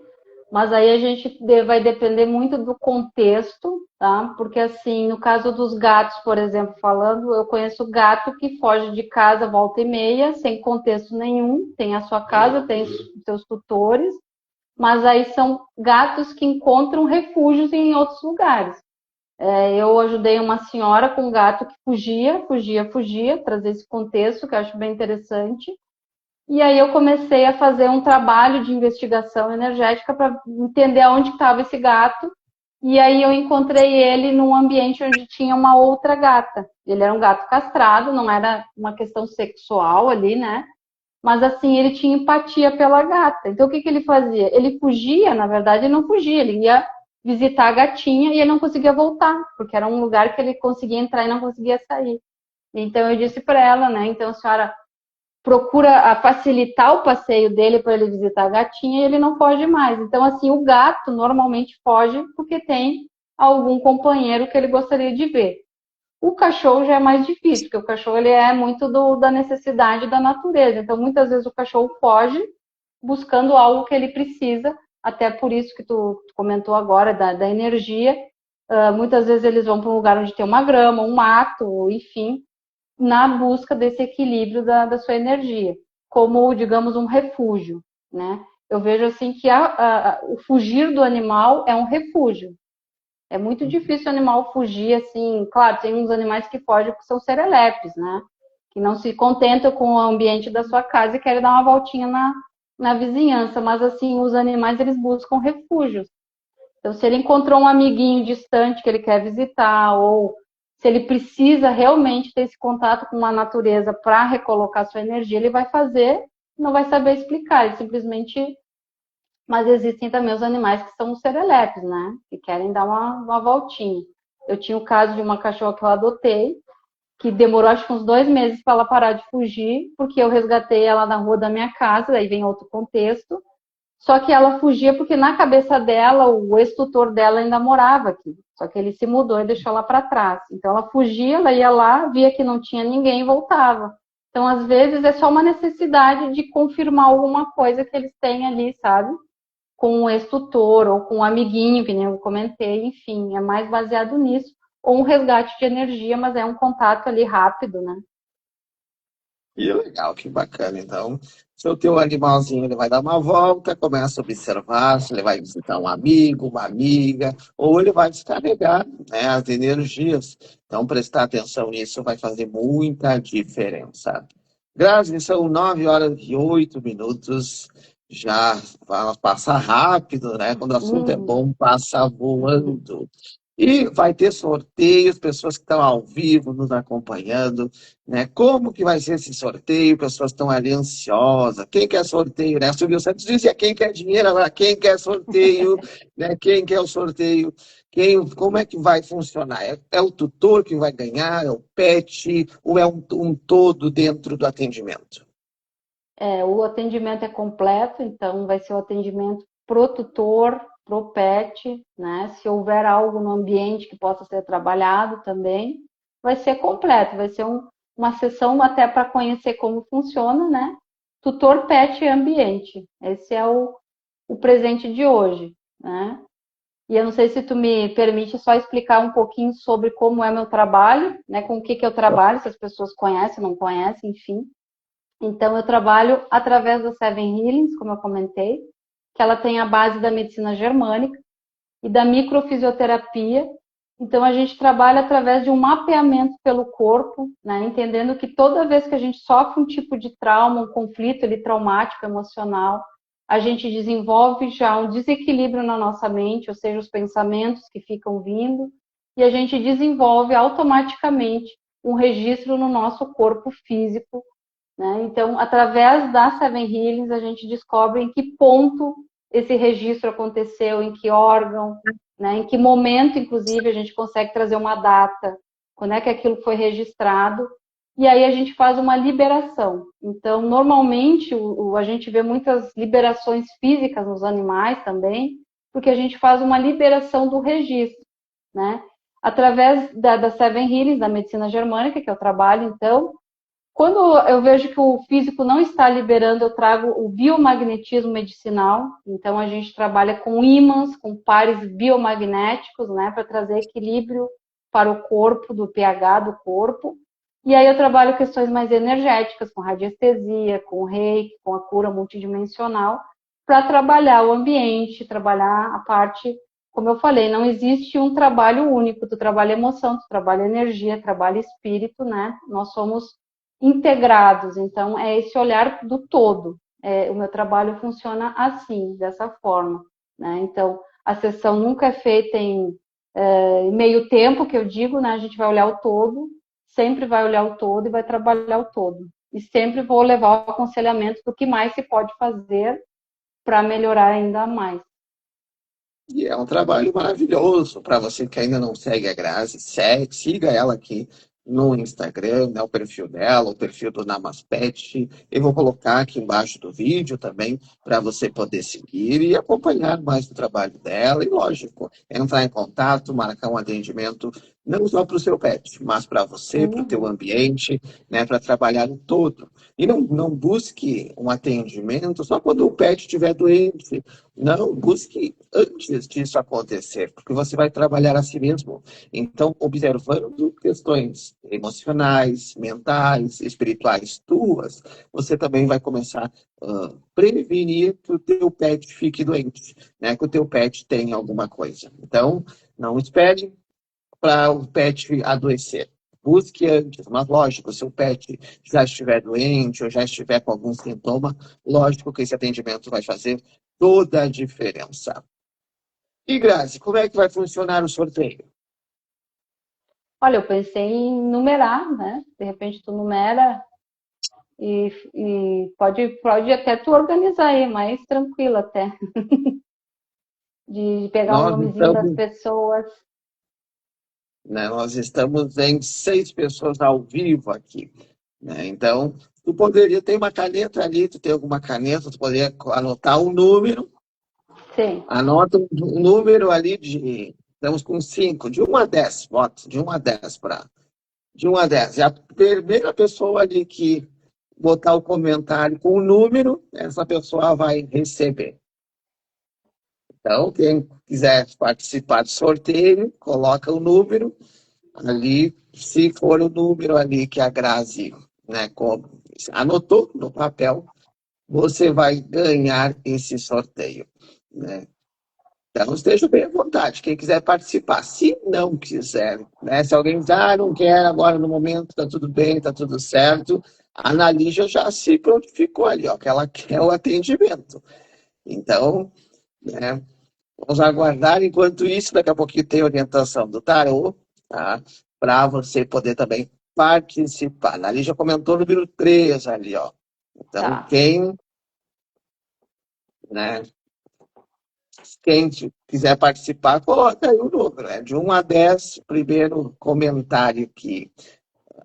mas aí a gente vai depender muito do contexto, tá? Porque assim, no caso dos gatos, por exemplo, falando, eu conheço gato que foge de casa volta e meia, sem contexto nenhum, tem a sua casa, tem os seus tutores, mas aí são gatos que encontram refúgios em outros lugares. Eu ajudei uma senhora com um gato que fugia, trazer esse contexto que eu acho bem interessante. E aí eu comecei a fazer um trabalho de investigação energética para entender aonde estava esse gato. E aí eu encontrei ele num ambiente onde tinha uma outra gata. Ele era um gato castrado, não era uma questão sexual ali, né? Mas assim, ele tinha empatia pela gata. Então o que que ele fazia? Ele fugia, na verdade, ele não fugia, ele ia visitar a gatinha e ele não conseguia voltar, porque era um lugar que ele conseguia entrar e não conseguia sair. Então eu disse para ela, né? Então a senhora procura facilitar o passeio dele para ele visitar a gatinha e ele não foge mais. Então, assim, o gato normalmente foge porque tem algum companheiro que ele gostaria de ver. O cachorro já é mais difícil, porque o cachorro ele é muito da necessidade da natureza. Então, muitas vezes o cachorro foge buscando algo que ele precisa, até por isso que tu comentou agora da energia. Muitas vezes eles vão para um lugar onde tem uma grama, um mato, enfim, na busca desse equilíbrio da sua energia, como, digamos, um refúgio, né? Eu vejo assim que o fugir do animal é um refúgio. É muito difícil o animal fugir assim. Claro, tem uns animais que fogem porque são serelepes, né? Que não se contentam com o ambiente da sua casa e querem dar uma voltinha na vizinhança. Mas assim, os animais eles buscam refúgios. Então, se ele encontrou um amiguinho distante que ele quer visitar, ou se ele precisa realmente ter esse contato com a natureza para recolocar sua energia, ele vai fazer, não vai saber explicar, ele simplesmente. Mas existem também os animais que são os serelepes, né? Que querem dar uma voltinha. Eu tinha o caso de uma cachorra que eu adotei, que demorou acho que uns 2 meses para ela parar de fugir, porque eu resgatei ela na rua da minha casa, aí vem outro contexto. Só que ela fugia porque na cabeça dela, o ex-tutor dela ainda morava aqui. Só que ele se mudou e deixou ela para trás. Então ela fugia, ela ia lá, via que não tinha ninguém e voltava. Então, às vezes, é só uma necessidade de confirmar alguma coisa que eles têm ali, sabe? Com o ex-tutor ou com um amiguinho, que nem eu comentei, enfim, é mais baseado nisso. Ou um resgate de energia, mas é um contato ali rápido, né? Que legal, que bacana. Então, se o teu animalzinho ele vai dar uma volta, começa a observar se ele vai visitar um amigo, uma amiga, ou ele vai descarregar, né, as energias. Então, prestar atenção nisso vai fazer muita diferença. Grazi, são 9 horas e 8 minutos. Já vai passar rápido, né? Quando o assunto é Uhum. bom, passa voando. E vai ter sorteios, pessoas que estão ao vivo nos acompanhando, né? Como que vai ser esse sorteio? Pessoas estão ali ansiosas. Quem quer sorteio, né? Silvio Santos dizia quem quer dinheiro, agora quem quer sorteio, né? Quem quer o sorteio? Como é que vai funcionar? É o tutor que vai ganhar? É o pet? Ou é um todo dentro do atendimento? O atendimento é completo, então vai ser o atendimento pro tutor, pro pet, né? Se houver algo no ambiente que possa ser trabalhado também, vai ser completo, vai ser uma sessão até para conhecer como funciona, né? Tutor, pet e ambiente. Esse é o presente de hoje, né? E eu não sei se tu me permite só explicar um pouquinho sobre como é meu trabalho, né? Com o que eu trabalho, se as pessoas conhecem, não conhecem, enfim. Então, eu trabalho através da Seven Healings, como eu comentei, que ela tem a base da medicina germânica e da microfisioterapia. Então, a gente trabalha através de um mapeamento pelo corpo, né? Entendendo que toda vez que a gente sofre um tipo de trauma, um conflito ali, traumático, emocional, a gente desenvolve já um desequilíbrio na nossa mente, ou seja, os pensamentos que ficam vindo, e a gente desenvolve automaticamente um registro no nosso corpo físico, né? Então, através da Seven Healings, a gente descobre em que ponto esse registro aconteceu, em que órgão, né? Em que momento, inclusive, a gente consegue trazer uma data, quando é que aquilo foi registrado, e aí a gente faz uma liberação. Então, normalmente, a gente vê muitas liberações físicas nos animais também, porque a gente faz uma liberação do registro, né? Através da Seven Healings, da medicina germânica, que eu trabalho, então, quando eu vejo que o físico não está liberando, eu trago o biomagnetismo medicinal. Então, a gente trabalha com ímãs, com pares biomagnéticos, né, para trazer equilíbrio para o corpo, do pH do corpo. E aí eu trabalho questões mais energéticas, com radiestesia, com reiki, com a cura multidimensional, para trabalhar o ambiente, trabalhar a parte, como eu falei, não existe um trabalho único. Tu trabalha emoção, tu trabalha energia, trabalha espírito, né? Nós somos integrados. Então, é esse olhar do todo. O meu trabalho funciona assim, dessa forma, né? Então, a sessão nunca é feita em meio tempo, que eu digo, né? A gente vai olhar o todo, sempre vai olhar o todo e vai trabalhar o todo. E sempre vou levar o aconselhamento do que mais se pode fazer para melhorar ainda mais. E é um trabalho maravilhoso para você que ainda não segue a Grazi, siga ela aqui no Instagram, né, o perfil dela, o perfil do Namaspet. Eu vou colocar aqui embaixo do vídeo também para você poder seguir e acompanhar mais o trabalho dela. E, lógico, entrar em contato, marcar um atendimento, não só para o seu pet, mas para você, para o teu ambiente, né, para trabalhar no todo. E não busque um atendimento só quando o pet estiver doente. Não, busque antes disso acontecer, porque você vai trabalhar a si mesmo. Então, observando questões emocionais, mentais, espirituais tuas, você também vai começar a prevenir que o teu pet fique doente, né? Que o teu pet tenha alguma coisa. Então, não espere para o pet adoecer. Busque antes, mas lógico, se o pet já estiver doente ou já estiver com algum sintoma, lógico que esse atendimento vai fazer toda a diferença. E Grazi, como é que vai funcionar o sorteio? Olha, eu pensei em numerar, né? De repente tu numera e pode até tu organizar aí, mais tranquilo até. De pegar o Nós nomezinho das estamos, pessoas. né, nós estamos em 6 pessoas ao vivo aqui, né? Então, tu poderia ter uma caneta ali, tu tem alguma caneta, tu poderia anotar um número. Sim. Anota um número ali de. Estamos com 5, de 1 a 10, bota, de 1 a 10 para. De 1 a 10. E a primeira pessoa ali que botar o comentário com o número, essa pessoa vai receber. Então, quem quiser participar do sorteio, coloca o número ali, se for o número ali que a Grazi, né, anotou no papel, você vai ganhar esse sorteio, né? Então, esteja bem à vontade, quem quiser participar. Se não quiser, né? Se alguém diz, não quer agora no momento, está tudo bem, está tudo certo, a Analígia já se prontificou ali, ó, que ela quer o atendimento. Então, né, vamos aguardar. Enquanto isso, daqui a pouquinho tem orientação do tarô, tá? Para você poder também participar. A Analígia comentou o número 3 ali, ó. Então, Tá. né, quem quiser participar, coloca aí o número, né? De 1 a 10, primeiro comentário que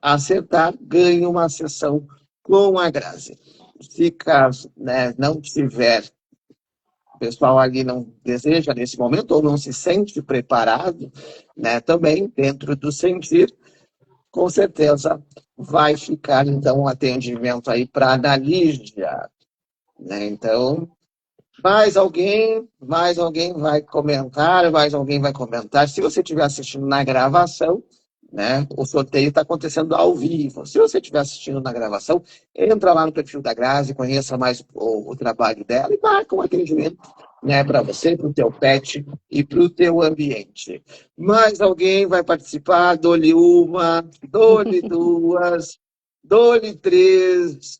acertar, ganha uma sessão com a Grazi. Se caso, né, não tiver, o pessoal ali não deseja nesse momento ou não se sente preparado, né, também dentro do sentir, com certeza vai ficar então um atendimento aí para a Analígia, né? Então, Mais alguém vai comentar, mais alguém vai comentar. Se você estiver assistindo na gravação, né, o sorteio está acontecendo ao vivo. Se você estiver assistindo na gravação, entra lá no perfil da Grazi, conheça mais o trabalho dela e marca um atendimento, né, para você, para o teu pet e para o teu ambiente. Mais alguém vai participar? Dou-lhe uma, dou-lhe duas, dou-lhe três.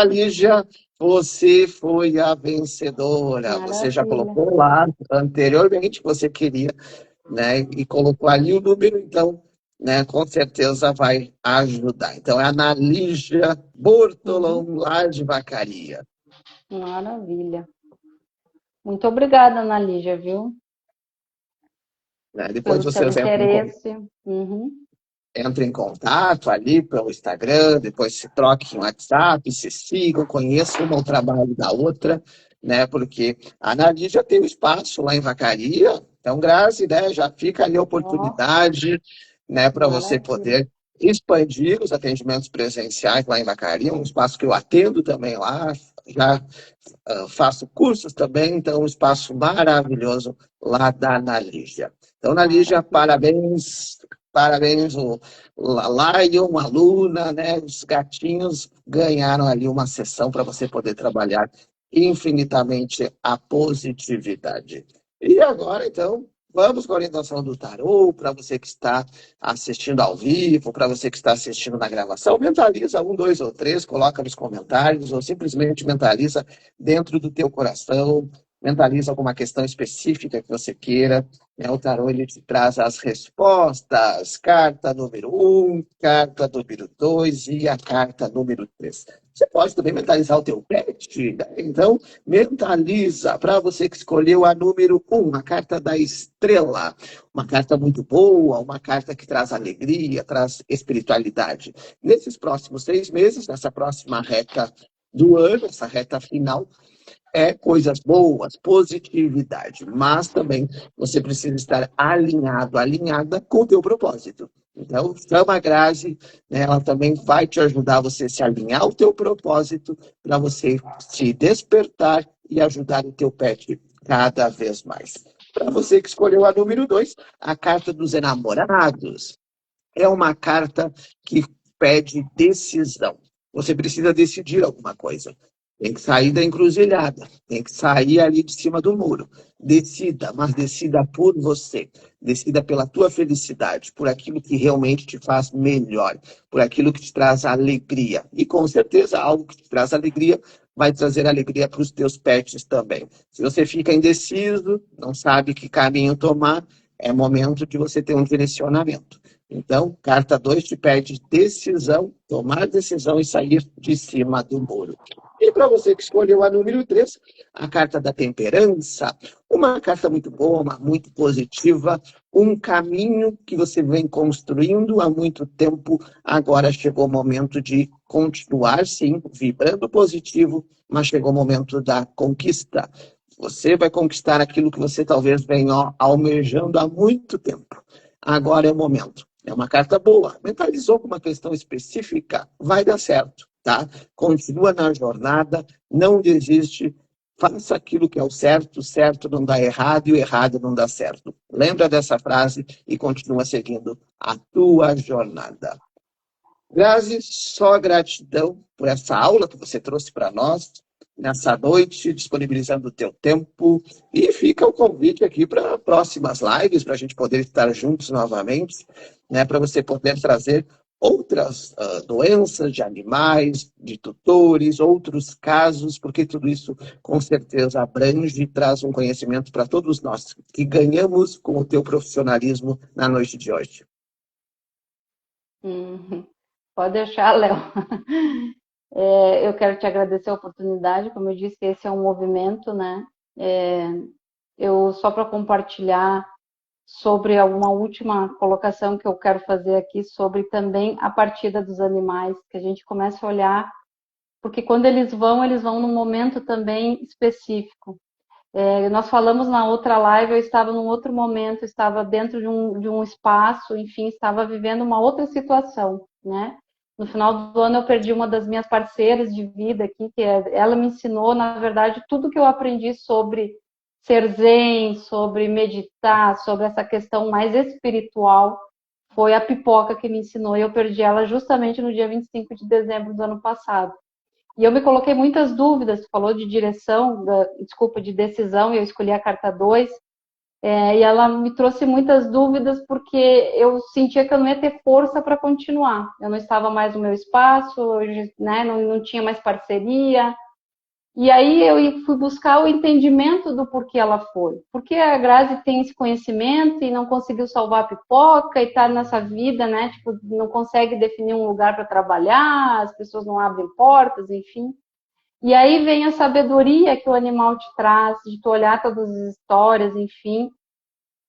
Lígia, você foi a vencedora. Você já Maravilha. colocou lá anteriormente que você queria, né? E colocou ali o número, então, né? Com certeza vai ajudar. Então, é a Ana Lígia Uhum. Bortolão, lá de Vacaria. Maravilha. Muito obrigada, Ana Lígia, viu? Né? Depois Pelo seu vocês interesse. Uhum. entrem em contato ali pelo Instagram, depois se troquem no WhatsApp, se sigam, conheçam uma o trabalho da outra, né? Porque a Nadir já tem um espaço lá em Vacaria, então, Grazi, né, já fica ali a Ó, oportunidade, né, para você maravilha. poder expandir os atendimentos presenciais lá em Vacaria, um espaço que eu atendo também lá, já faço cursos também, então um espaço maravilhoso lá da Analígia. Então, Analígia, Maravilha. parabéns, parabéns, o Lion, a Luna, né, os gatinhos ganharam ali uma sessão para você poder trabalhar infinitamente a positividade. E agora, então, vamos com a orientação do tarô, para você que está assistindo ao vivo, para você que está assistindo na gravação, mentaliza um, dois ou três, coloca nos comentários, ou simplesmente mentaliza dentro do teu coração, mentaliza alguma questão específica que você queira. Né? O tarô ele te traz as respostas, carta número um, carta número 2 e a carta número 3. Você pode também mentalizar o teu pet, né? Então, mentaliza para você que escolheu a número um, a carta da estrela. Uma carta muito boa, uma carta que traz alegria, traz espiritualidade. Nesses próximos 6 meses, nessa próxima reta do ano, essa reta final, coisas boas, positividade, mas também você precisa estar alinhado, alinhada com o teu propósito. Então, chama a Grazi, né, ela também vai te ajudar a você se alinhar ao teu propósito, para você se despertar e ajudar o teu pet cada vez mais. Para você que escolheu a número 2, a carta dos enamorados é uma carta que pede decisão. Você precisa decidir alguma coisa. Tem que sair da encruzilhada, tem que sair ali de cima do muro. Decida, mas decida por você. Decida pela tua felicidade, por aquilo que realmente te faz melhor, por aquilo que te traz alegria. E com certeza, algo que te traz alegria vai trazer alegria para os teus pets também. Se você fica indeciso, não sabe que caminho tomar, é momento de você ter um direcionamento. Então, carta 2 te pede decisão, tomar decisão e sair de cima do muro. E para você que escolheu a número 3, a carta da temperança, uma carta muito boa, muito positiva, um caminho que você vem construindo há muito tempo, agora chegou o momento de continuar, sim, vibrando positivo, mas chegou o momento da conquista. Você vai conquistar aquilo que você talvez venha almejando há muito tempo. Agora é o momento. É uma carta boa. Mentalizou com uma questão específica, vai dar certo, tá? Continua na jornada, não desiste, faça aquilo que é o certo não dá errado e o errado não dá certo. Lembra dessa frase e continua seguindo a tua jornada. Grazi, só gratidão por essa aula que você trouxe para nós nessa noite, disponibilizando o teu tempo. E fica o convite aqui para próximas lives, para a gente poder estar juntos novamente, né, para você poder trazer outras doenças de animais, de tutores, outros casos, porque tudo isso com certeza abrange e traz um conhecimento para todos nós que ganhamos com o teu profissionalismo na noite de hoje. Uhum. Pode deixar, Léo. Eu quero te agradecer a oportunidade. Como eu disse, esse é um movimento, né? Eu só para compartilhar sobre uma última colocação que eu quero fazer aqui sobre também a partida dos animais, que a gente começa a olhar, porque quando eles vão num momento também específico. Nós falamos na outra live, eu estava num outro momento, estava dentro de um espaço, enfim, estava vivendo uma outra situação, né? No final do ano eu perdi uma das minhas parceiras de vida aqui, ela me ensinou, na verdade, tudo que eu aprendi sobre ser zen, sobre meditar, sobre essa questão mais espiritual, foi a Pipoca que me ensinou, e eu perdi ela justamente no dia 25 de dezembro do ano passado. E eu me coloquei muitas dúvidas, tu falou de direção, de decisão, e eu escolhi a carta 2, e ela me trouxe muitas dúvidas porque eu sentia que eu não ia ter força para continuar. Eu não estava mais no meu espaço, né, não tinha mais parceria. E aí eu fui buscar o entendimento do porquê ela foi. Porque a Grazi tem esse conhecimento e não conseguiu salvar a Pipoca e está nessa vida, né? Tipo, não consegue definir um lugar para trabalhar, as pessoas não abrem portas, enfim. E aí vem a sabedoria que o animal te traz, de tu olhar todas as histórias, enfim.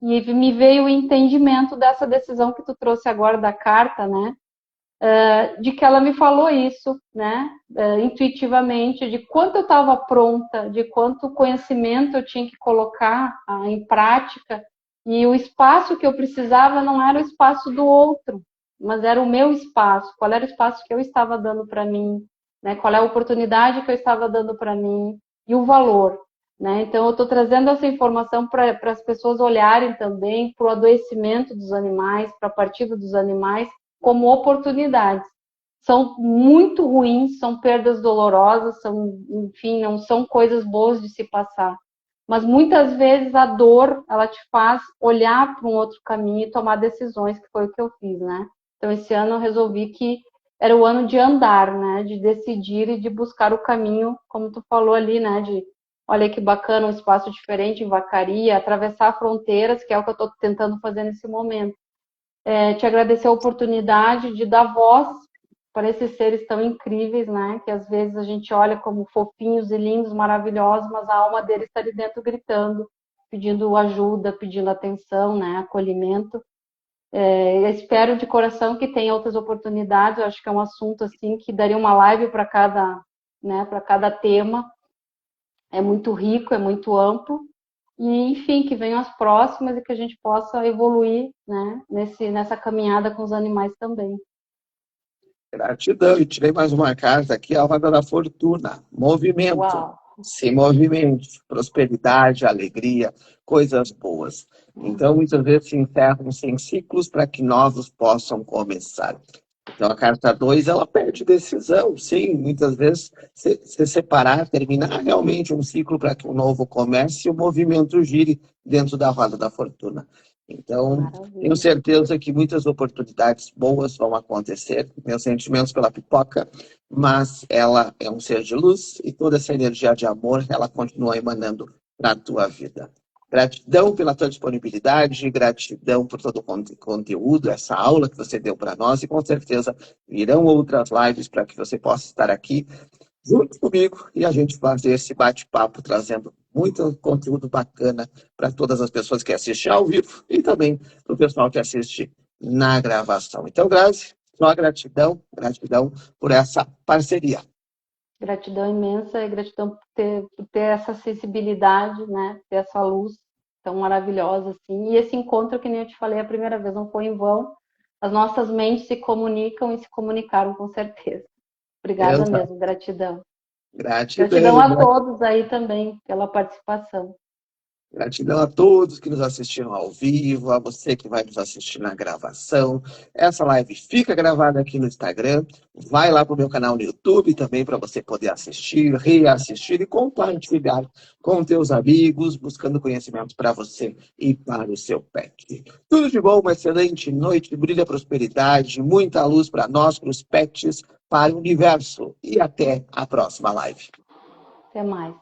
E me veio o entendimento dessa decisão que tu trouxe agora da carta, né? De que ela me falou isso, né? Intuitivamente, de quanto eu estava pronta, de quanto conhecimento eu tinha que colocar em prática. E o espaço que eu precisava não era o espaço do outro, mas era o meu espaço. Qual era o espaço que eu estava dando para mim, né? Qual é a oportunidade que eu estava dando para mim e o valor. Né? Então, eu estou trazendo essa informação para as pessoas olharem também para o adoecimento dos animais, para a partida dos animais, como oportunidades. São muito ruins, são perdas dolorosas, enfim, não são coisas boas de se passar. Mas muitas vezes a dor, ela te faz olhar para um outro caminho e tomar decisões, que foi o que eu fiz, né? Então, esse ano eu resolvi que era o ano de andar, né? De decidir e de buscar o caminho, como tu falou ali, né? Olha que bacana, um espaço diferente em Vacaria, atravessar fronteiras, que é o que eu estou tentando fazer nesse momento. Te agradecer a oportunidade de dar voz para esses seres tão incríveis, né? Que às vezes a gente olha como fofinhos e lindos, maravilhosos, mas a alma deles está ali dentro gritando, pedindo ajuda, pedindo atenção, né? Acolhimento. Eu espero de coração que tenha outras oportunidades. Eu acho que é um assunto assim que daria uma live para cada, né? Para cada tema. É muito rico, é muito amplo. E, enfim, que venham as próximas e que a gente possa evoluir, né, nessa caminhada com os animais também. Gratidão. E tirei mais uma carta aqui, a roda da fortuna. Movimento. Uau! Se movimente. Prosperidade, alegria, coisas boas. Então, muitas vezes se encerram-se em ciclos para que novos possam começar. Então, a carta 2, ela pede decisão, sim. Muitas vezes, se separar, terminar realmente um ciclo para que um novo comece e o movimento gire dentro da roda da fortuna. Então, Maravilha. tenho certeza que muitas oportunidades boas vão acontecer. Meus sentimentos pela Pipoca, mas ela é um ser de luz e toda essa energia de amor, ela continua emanando para a tua vida. Gratidão pela tua disponibilidade, gratidão por todo o conteúdo, essa aula que você deu para nós, e com certeza virão outras lives para que você possa estar aqui junto comigo e a gente fazer esse bate-papo trazendo muito conteúdo bacana para todas as pessoas que assistem ao vivo e também para o pessoal que assiste na gravação. Então, Grazi, só gratidão por essa parceria. Gratidão imensa e gratidão por ter essa sensibilidade, né? Ter essa luz tão maravilhosa assim. E esse encontro, que nem eu te falei a primeira vez, não foi em vão. As nossas mentes se comunicam e se comunicaram com certeza. Obrigada mesmo, gratidão. Gratidão a todos aí também pela participação. Gratidão a todos que nos assistiram ao vivo, a você que vai nos assistir na gravação. Essa live fica gravada aqui no Instagram. Vai lá para o meu canal no YouTube também para você poder assistir, reassistir e compartilhar com teus amigos, buscando conhecimento para você e para o seu pet. Tudo de bom, uma excelente noite, brilha prosperidade, muita luz para nós, para os pets, para o universo. E até a próxima live. Até mais.